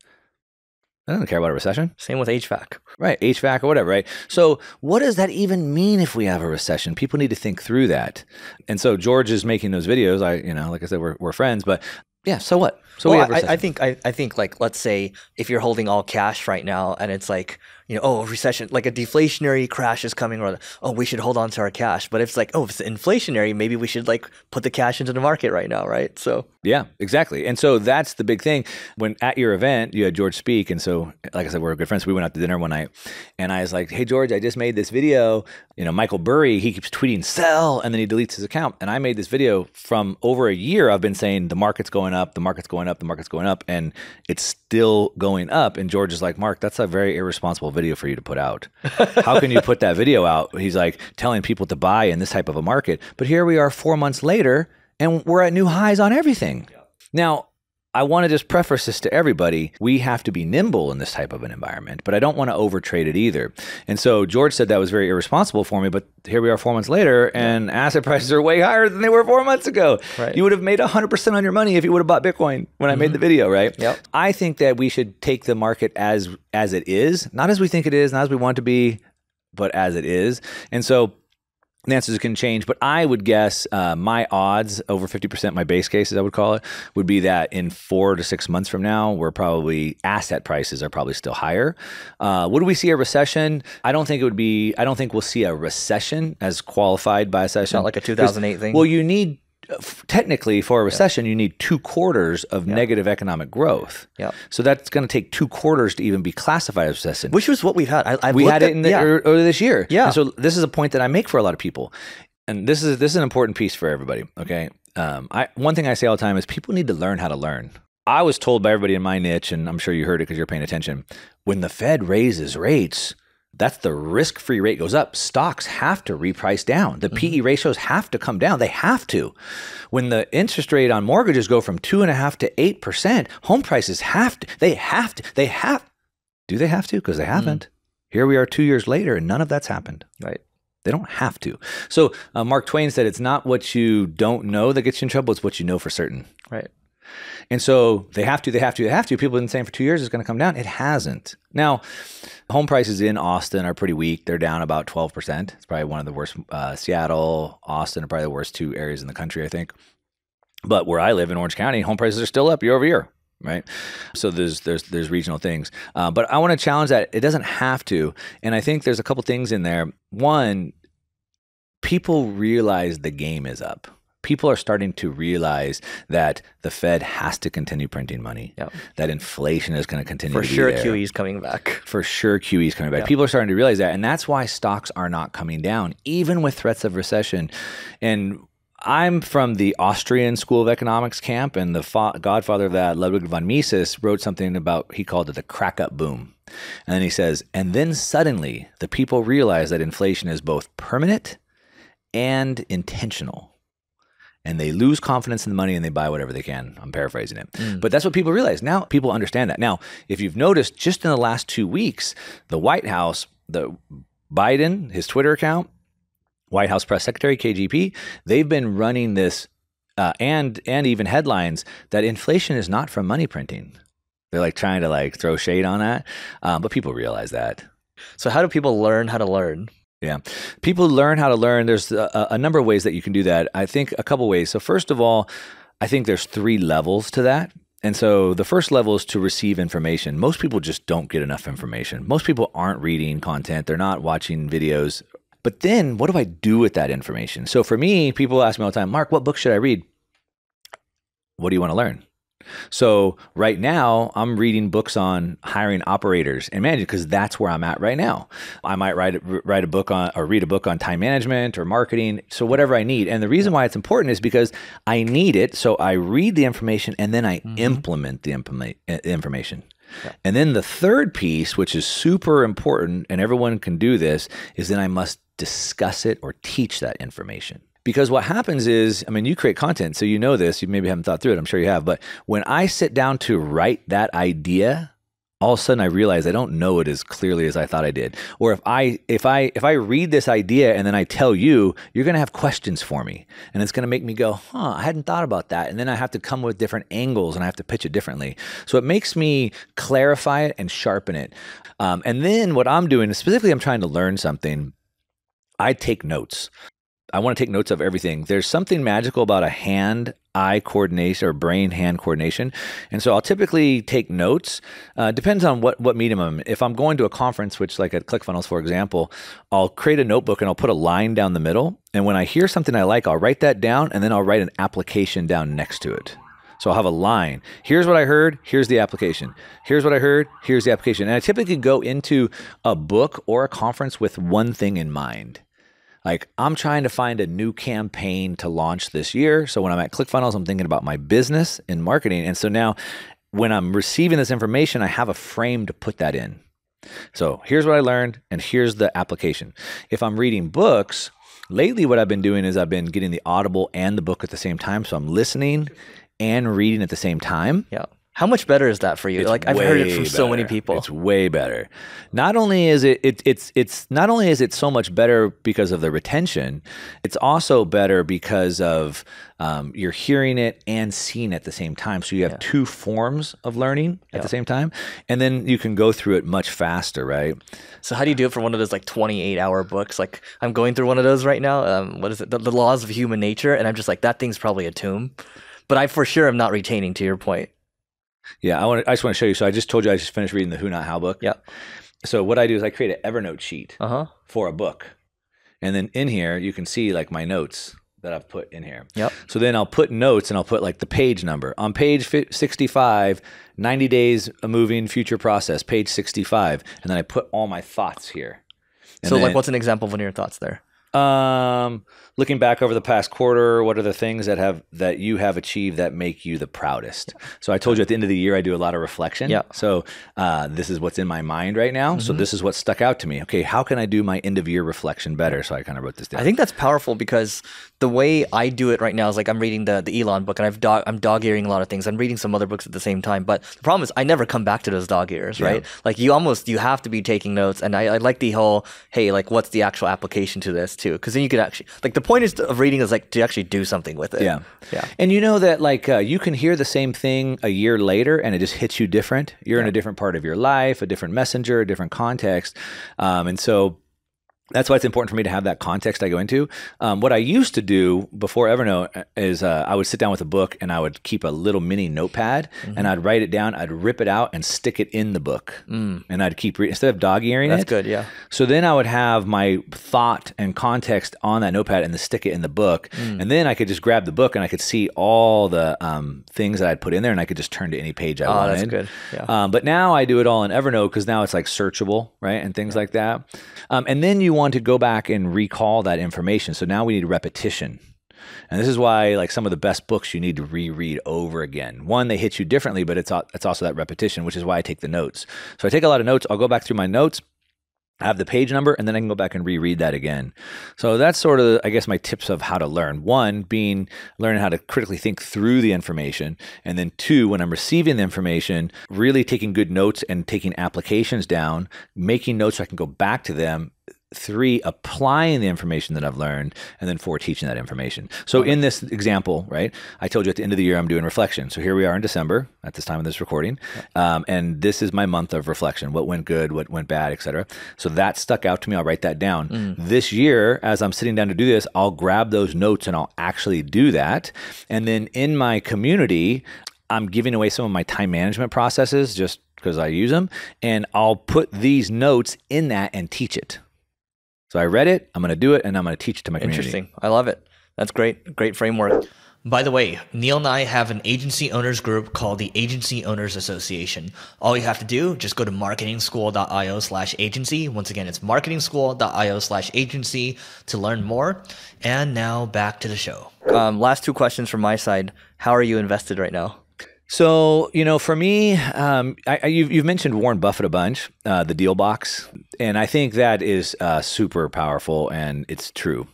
I don't care about a recession. Same with HVAC. Right, HVAC or whatever, right? So what does that even mean if we have a recession? People need to think through that. And so George is making those videos. Like I said, we're friends, but yeah, so what? So well, we have a recession. I think like, let's say if you're holding all cash right now and it's like, a recession, like a deflationary crash is coming, or we should hold on to our cash. But if it's like, if it's inflationary, maybe we should like put the cash into the market right now, right? So yeah, exactly. And so that's the big thing. When at your event, you had George speak. And so, like I said, we're good friends. We went out to dinner one night and I was like, hey, George, I just made this video. Michael Burry, he keeps tweeting sell and then he deletes his account. And I made this video from over a year. I've been saying the market's going up, the market's going up, the market's going up, and it's still going up. And George is like, Mark, that's a very irresponsible video for you to put out. How can you put that video out? He's like telling people to buy in this type of a market. But here we are 4 months later and we're at new highs on everything. Yeah. Now, I want to just preface this to everybody. We have to be nimble in this type of an environment, but I don't want to overtrade it either. And so George said that was very irresponsible for me, but here we are 4 months later and asset prices are way higher than they were 4 months ago. Right. You would have made 100% on your money if you would have bought Bitcoin when I made the video, right? Yep. I think that we should take the market as it is, not as we think it is, not as we want it to be, but as it is. And so the answers can change, but I would guess my odds, over 50%, my base case, as I would call it, would be that in 4 to 6 months from now, asset prices are probably still higher. Would we see a recession? I don't think we'll see a recession as qualified by a recession. Not like a 2008 thing? Well, you need, technically for a recession, you need 2 quarters of negative economic growth. Yep. So that's going to take 2 quarters to even be classified as a recession. Which was what we've had. We had it earlier this year. Yeah. And so this is a point that I make for a lot of people. And this is an important piece for everybody, okay? One thing I say all the time is people need to learn how to learn. I was told by everybody in my niche, and I'm sure you heard it because you're paying attention, when the Fed raises rates, that's the risk-free rate goes up. Stocks have to reprice down. The PE ratios have to come down. They have to. When the interest rate on mortgages go from 2.5% to 8%, home prices have to. Do they have to? Because they haven't. Here we are 2 years later, and none of that's happened. Right. They don't have to. So Mark Twain said, it's not what you don't know that gets you in trouble. It's what you know for certain. Right. And so they have to. People have been saying for 2 years it's going to come down. It hasn't. Now, home prices in Austin are pretty weak. They're down about 12%. It's probably one of the worst. Seattle, Austin are probably the worst 2 areas in the country, I think. But where I live in Orange County, home prices are still up year over year, right? So there's regional things. But I want to challenge that. It doesn't have to. And I think there's a couple things in there. One, people realize the game is up. People are starting to realize that the Fed has to continue printing money, that inflation is going to continue to be there. For sure, QE is coming back. For sure, QE is coming back. People are starting to realize that, and that's why stocks are not coming down, even with threats of recession. And I'm from the Austrian School of Economics camp, and the godfather of that, Ludwig von Mises, wrote something about, he called it the crack-up boom. And then he says, and then suddenly the people realize that inflation is both permanent and intentional. And they lose confidence in the money and they buy whatever they can. I'm paraphrasing it. But that's what people realize. Now people understand that. Now, if you've noticed, just in the last 2 weeks, the White House, the Biden, his Twitter account, White House Press Secretary, KGP, they've been running this and even headlines that inflation is not from money printing. They're like trying to like throw shade on that. But people realize that. So how do people learn how to learn? Yeah. People learn how to learn. There's a number of ways that you can do that. I think a couple ways. So first of all, I think there's 3 levels to that. And so the first level is to receive information. Most people just don't get enough information. Most people aren't reading content. They're not watching videos. But then what do I do with that information? So for me, people ask me all the time, Mark, what book should I read? What do you want to learn? So right now I'm reading books on hiring operators and managing because that's where I'm at right now. I might write a book on or read a book on time management or marketing. So whatever I need. And the reason why it's important is because I need it. So I read the information and then I implement the information. Yeah. And then the third piece, which is super important and everyone can do this, is then I must discuss it or teach that information. Because what happens is, I mean, you create content, so you know this, you maybe haven't thought through it, I'm sure you have, but when I sit down to write that idea, all of a sudden I realize I don't know it as clearly as I thought I did. Or if I read this idea and then I tell you, you're going to have questions for me. And it's going to make me go, I hadn't thought about that. And then I have to come with different angles and I have to pitch it differently. So it makes me clarify it and sharpen it. And then what I'm doing is specifically I'm trying to learn something. I take notes. I want to take notes of everything. There's something magical about a hand-eye coordination or brain-hand coordination. And so I'll typically take notes. Depends on what medium I'm in. If I'm going to a conference, which like at ClickFunnels, for example, I'll create a notebook and I'll put a line down the middle. And when I hear something I like, I'll write that down and then I'll write an application down next to it. So I'll have a line. Here's what I heard. Here's the application. Here's what I heard. Here's the application. And I typically go into a book or a conference with one thing in mind. Like I'm trying to find a new campaign to launch this year. So when I'm at ClickFunnels, I'm thinking about my business and marketing. And so now when I'm receiving this information, I have a frame to put that in. So here's what I learned and here's the application. If I'm reading books, lately what I've been doing is I've been getting the Audible and the book at the same time. So I'm listening and reading at the same time. Yeah. How much better is that for you? Like I've heard it from so many people. It's way better. Not only is it so much better because of the retention, it's also better because of you're hearing it and seeing it at the same time. So you have two forms of learning at the same time, and then you can go through it much faster, right? So how do you do it for one of those like 28-hour books? Like I'm going through one of those right now. What is it? The Laws of Human Nature, and I'm just like that thing's probably a tomb, but I for sure am not retaining. To your point. Yeah, I just want to show you. So I just told you I just finished reading the Who Not How book. Yeah. So what I do is I create an Evernote sheet for a book. And then in here, you can see like my notes that I've put in here. Yep. So then I'll put notes and I'll put like the page number. On page 65, 90 days a moving future process, page 65. And then I put all my thoughts here. And so then, like what's an example of one of your thoughts there? Looking back over the past quarter, what are the things that you have achieved that make you the proudest? So I told you at the end of the year, I do a lot of reflection. Yeah. So this is what's in my mind right now. So this is what stuck out to me. Okay, how can I do my end of year reflection better? So I kind of wrote this down. I think that's powerful because the way I do it right now is like I'm reading the Elon book and I'm dog-earing a lot of things. I'm reading some other books at the same time. But the problem is I never come back to those dog ears, right? Like you have to be taking notes. And I like the whole, hey, like what's the actual application to this too? Because then you could actually, like the point of reading is like to actually do something with it. Yeah. Yeah. And you know that like you can hear the same thing a year later and it just hits you different. You're in a different part of your life, a different messenger, a different context. And so that's why it's important for me to have that context I go into. What I used to do before Evernote is I would sit down with a book and I would keep a little mini notepad and I'd write it down, I'd rip it out and stick it in the book. And I'd keep reading instead of dog-earing it. That's good, yeah. So then I would have my thought and context on that notepad and then stick it in the book. And then I could just grab the book and I could see all the things that I'd put in there and I could just turn to any page I wanted. That's good, yeah. But now I do it all in Evernote because now it's like searchable, right? And things like that. And then you want to go back and recall that information. So now we need repetition. And this is why like some of the best books you need to reread over again. One, they hit you differently, but it's also that repetition, which is why I take the notes. So I take a lot of notes. I'll go back through my notes. I have the page number, and then I can go back and reread that again. So that's sort of, I guess, my tips of how to learn. One, being learning how to critically think through the information. And then two, when I'm receiving the information, really taking good notes and taking applications down, making notes so I can go back to them. 3, applying the information that I've learned, and then 4, teaching that information. So in this example, right, I told you at the end of the year, I'm doing reflection. So here we are in December at this time of this recording. And this is my month of reflection. What went good, what went bad, etc. So that stuck out to me. I'll write that down. This year, as I'm sitting down to do this, I'll grab those notes and I'll actually do that. And then in my community, I'm giving away some of my time management processes just because I use them. And I'll put these notes in that and teach it. So I read it, I'm going to do it, and I'm going to teach it to my community. Interesting. I love it. That's great. Great framework. By the way, Neil and I have an agency owners group called the Agency Owners Association. All you have to do, just go to marketingschool.io/agency. Once again, it's marketingschool.io/agency to learn more. And now back to the show. Last two questions from my side. How are you invested right now? So, for me, you've mentioned Warren Buffett a bunch, the deal box, and I think that is super powerful and it's true.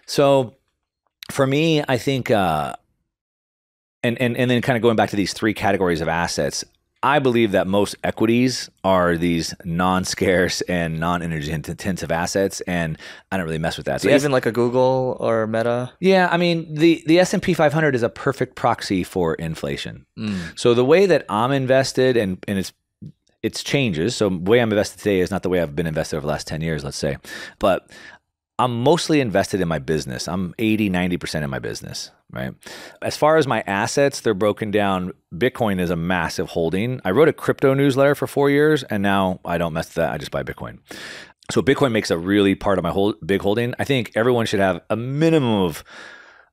So for me, I think, and then kind of going back to these three categories of assets, I believe that most equities are these non-scarce and non-energy intensive assets, and I don't really mess with that. So even like a Google or Meta? Yeah, I mean, the S&P 500 is a perfect proxy for inflation. So the way that I'm invested, and it's changes. So the way I'm invested today is not the way I've been invested over the last 10 years, let's say. But I'm mostly invested in my business. I'm 80, 90% in my business, right? As far as my assets, they're broken down. Bitcoin is a massive holding. I wrote a crypto newsletter for 4 years, and now I don't mess with that. I just buy Bitcoin. So Bitcoin makes a really part of my big holding. I think everyone should have a minimum of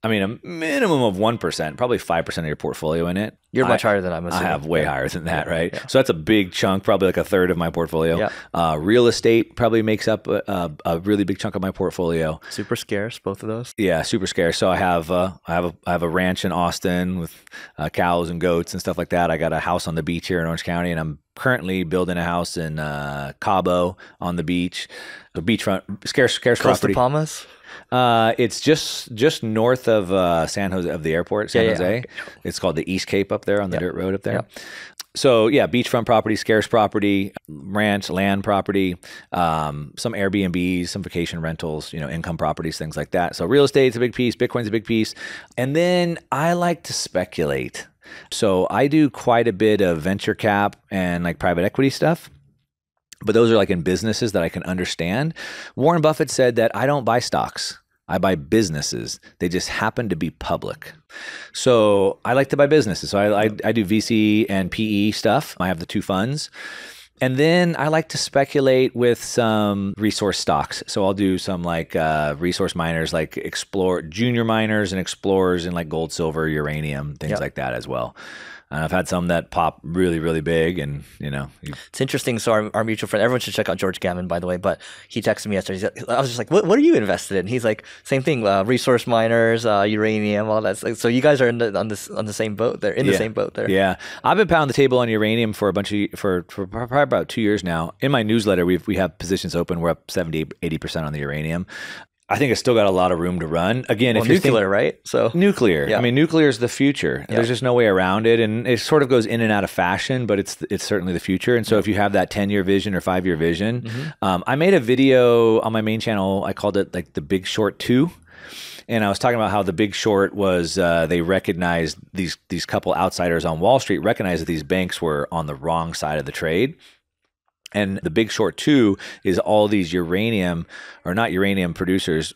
1%, probably 5% of your portfolio in it. You're much higher than I'm assuming. I have way higher than that, right? Yeah. So that's a big chunk, probably like a third of my portfolio. Yeah. Real estate probably makes up a really big chunk of my portfolio. Super scarce, both of those. Yeah, super scarce. So I have a ranch in Austin with cows and goats and stuff like that. I got a house on the beach here in Orange County, and I'm currently building a house in Cabo on the beach. So beachfront, scarce Close property. to Palmas? It's just north of San Jose, of the airport, San Jose. Okay. It's called the East Cape up there on the dirt road up there. Yep. So yeah, beachfront property, scarce property, ranch, land property, some Airbnbs, some vacation rentals, income properties, things like that. So real estate's a big piece, Bitcoin's a big piece. And then I like to speculate. So I do quite a bit of venture cap and like private equity stuff. But those are like in businesses that I can understand. Warren Buffett said that I don't buy stocks. I buy businesses. They just happen to be public. So I like to buy businesses. So I do VC and PE stuff. I have the two funds. And then I like to speculate with some resource stocks. So I'll do some like resource miners, like junior miners and explorers in like gold, silver, uranium, things like that as well. I've had some that pop really, really big, and It's interesting. So our mutual friend, everyone should check out George Gammon, by the way. But he texted me yesterday. I was just like, "What are you invested in?" He's like, "Same thing, resource miners, uranium, all that." So you guys are on the same boat. They're in the same boat there. Yeah, I've been pounding the table on uranium for probably about 2 years now. In my newsletter, we have positions open. We're up 70-80% on the uranium. I think it's still got a lot of room to run. Again, if nuclear, right? So nuclear. Yeah. I mean, nuclear is the future. Yeah. There's just no way around it, and it sort of goes in and out of fashion, but it's certainly the future. And so, if you have that 10-year vision or 5-year vision, I made a video on my main channel. I called it like the Big Short 2. And I was talking about how the Big Short was they recognized these couple outsiders on Wall Street recognized that these banks were on the wrong side of the trade. And the Big Short 2 is all these uranium producers,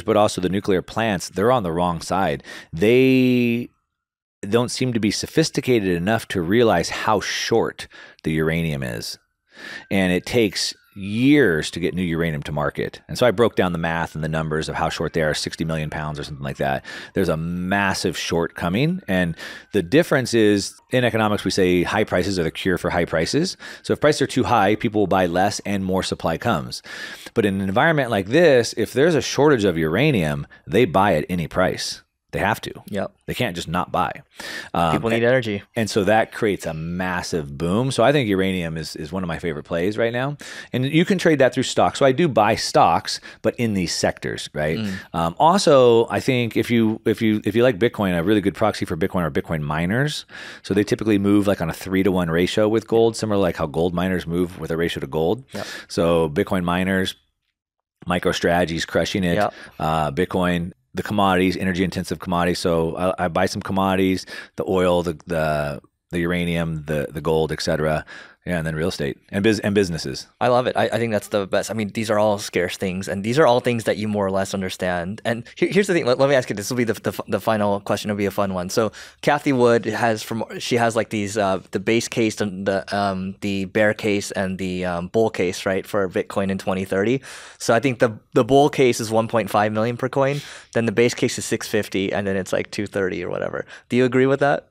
but also the nuclear plants. They're on the wrong side. They don't seem to be sophisticated enough to realize how short the uranium is. And it takes years to get new uranium to market. And so I broke down the math and the numbers of how short they are, 60 million pounds or something like that. There's a massive short coming. And the difference is in economics, we say high prices are the cure for high prices. So if prices are too high, people will buy less and more supply comes. But in an environment like this, if there's a shortage of uranium, they buy at any price. They have to. Yep. They can't just not buy. People need energy. And so that creates a massive boom. So I think uranium is one of my favorite plays right now. And you can trade that through stocks. So I do buy stocks, but in these sectors, right? Also, I think if you like Bitcoin, a really good proxy for Bitcoin are Bitcoin miners. So they typically move like on a 3-to-1 ratio with gold, similar like how gold miners move with a ratio to gold. Yep. So Bitcoin miners, MicroStrategy's crushing it. Yep. Bitcoin, the commodities, energy intensive commodities. So I buy some commodities, the oil, the uranium, the gold, etc. Yeah, and then real estate and businesses. I love it. I think that's the best. I mean, these are all scarce things, and these are all things that you more or less understand. And here's the thing. Let me ask you. This will be the final question. It'll be a fun one. So Kathy Wood has like these the base case, the bear case, and the bull case, right, for Bitcoin in 2030. So I think the bull case is 1.5 million per coin. Then the base case is 650, and then it's like 230 or whatever. Do you agree with that?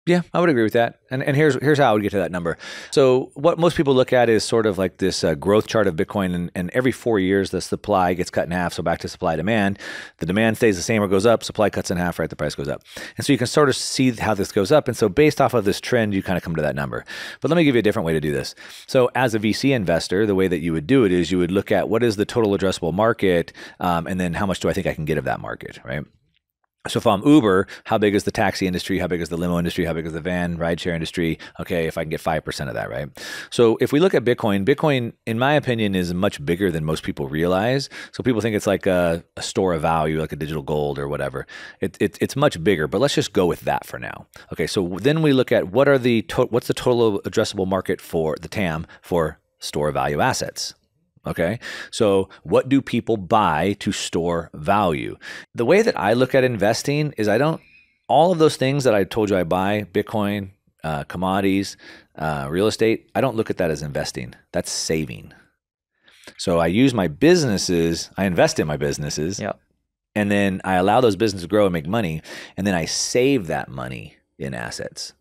Yeah, I would agree with that. And here's how I would get to that number. So what most people look at is sort of like this growth chart of Bitcoin, and every 4 years the supply gets cut in half. So back to supply demand, the demand stays the same or goes up, supply cuts in half, right? The price goes up. And so you can sort of see how this goes up. And so based off of this trend, you kind of come to that number. But let me give you a different way to do this. So as a VC investor, the way that you would do it is you would look at what is the total addressable market, and then how much do I think I can get of that market, right? So if I'm Uber, how big is the taxi industry? How big is the limo industry? How big is the van rideshare industry? Okay, if I can get 5% of that, right? So if we look at Bitcoin, in my opinion, is much bigger than most people realize. So people think it's like a store of value, like a digital gold or whatever. It's much bigger, but let's just go with that for now. Okay, so then we look at what's the total addressable market for the TAM for store of value assets. Okay, so what do people buy to store value? The way that I look at investing is all of those things that I told you I buy, Bitcoin, commodities, real estate, I don't look at that as investing. That's saving. So I use my businesses, I invest in my businesses, yeah, and then I allow those businesses to grow and make money, and then I save that money in assets.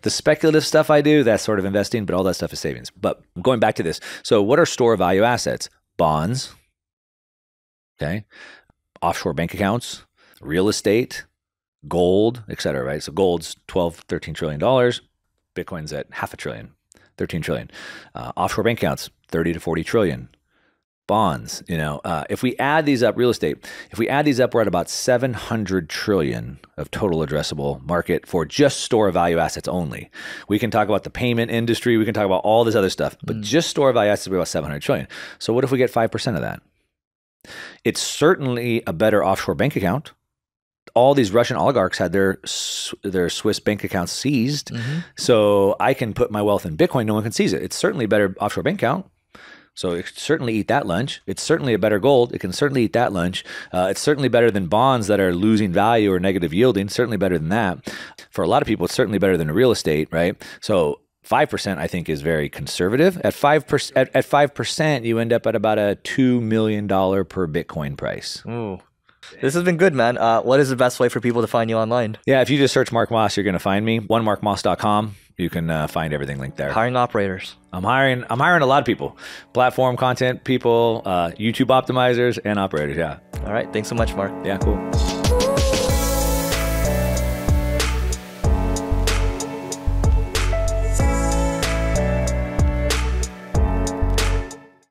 The speculative stuff I do, that's sort of investing, but all that stuff is savings. But going back to this, so what are store value assets? Bonds, okay, offshore bank accounts, real estate, gold, et cetera, right? So gold's $13 trillion. Bitcoin's at $500 billion, 13 trillion. Offshore bank accounts, 30 to 40 trillion. Bonds, if we add these up, real estate, if we add these up, we're at about 700 trillion of total addressable market for just store of value assets only. We can talk about the payment industry. We can talk about all this other stuff, but just store of value assets, we're about 700 trillion. So what if we get 5% of that? It's certainly a better offshore bank account. All these Russian oligarchs had their Swiss bank accounts seized. So I can put my wealth in Bitcoin. No one can seize it. It's certainly a better offshore bank account. So it can certainly eat that lunch. It's certainly a better gold. It can certainly eat that lunch. It's certainly better than bonds that are losing value or negative yielding. Certainly better than that. For a lot of people, it's certainly better than real estate, right? So 5% I think is very conservative. At 5%, you end up at about a $2 million per Bitcoin price. Ooh. This has been good, man. What is the best way for people to find you online? Yeah, if you just search Mark Moss, you're going to find me. onemarkmoss.com. You can find everything linked there. Hiring operators. I'm hiring a lot of people. Platform content people, YouTube optimizers, and operators, yeah. All right. Thanks so much, Mark. Yeah, cool.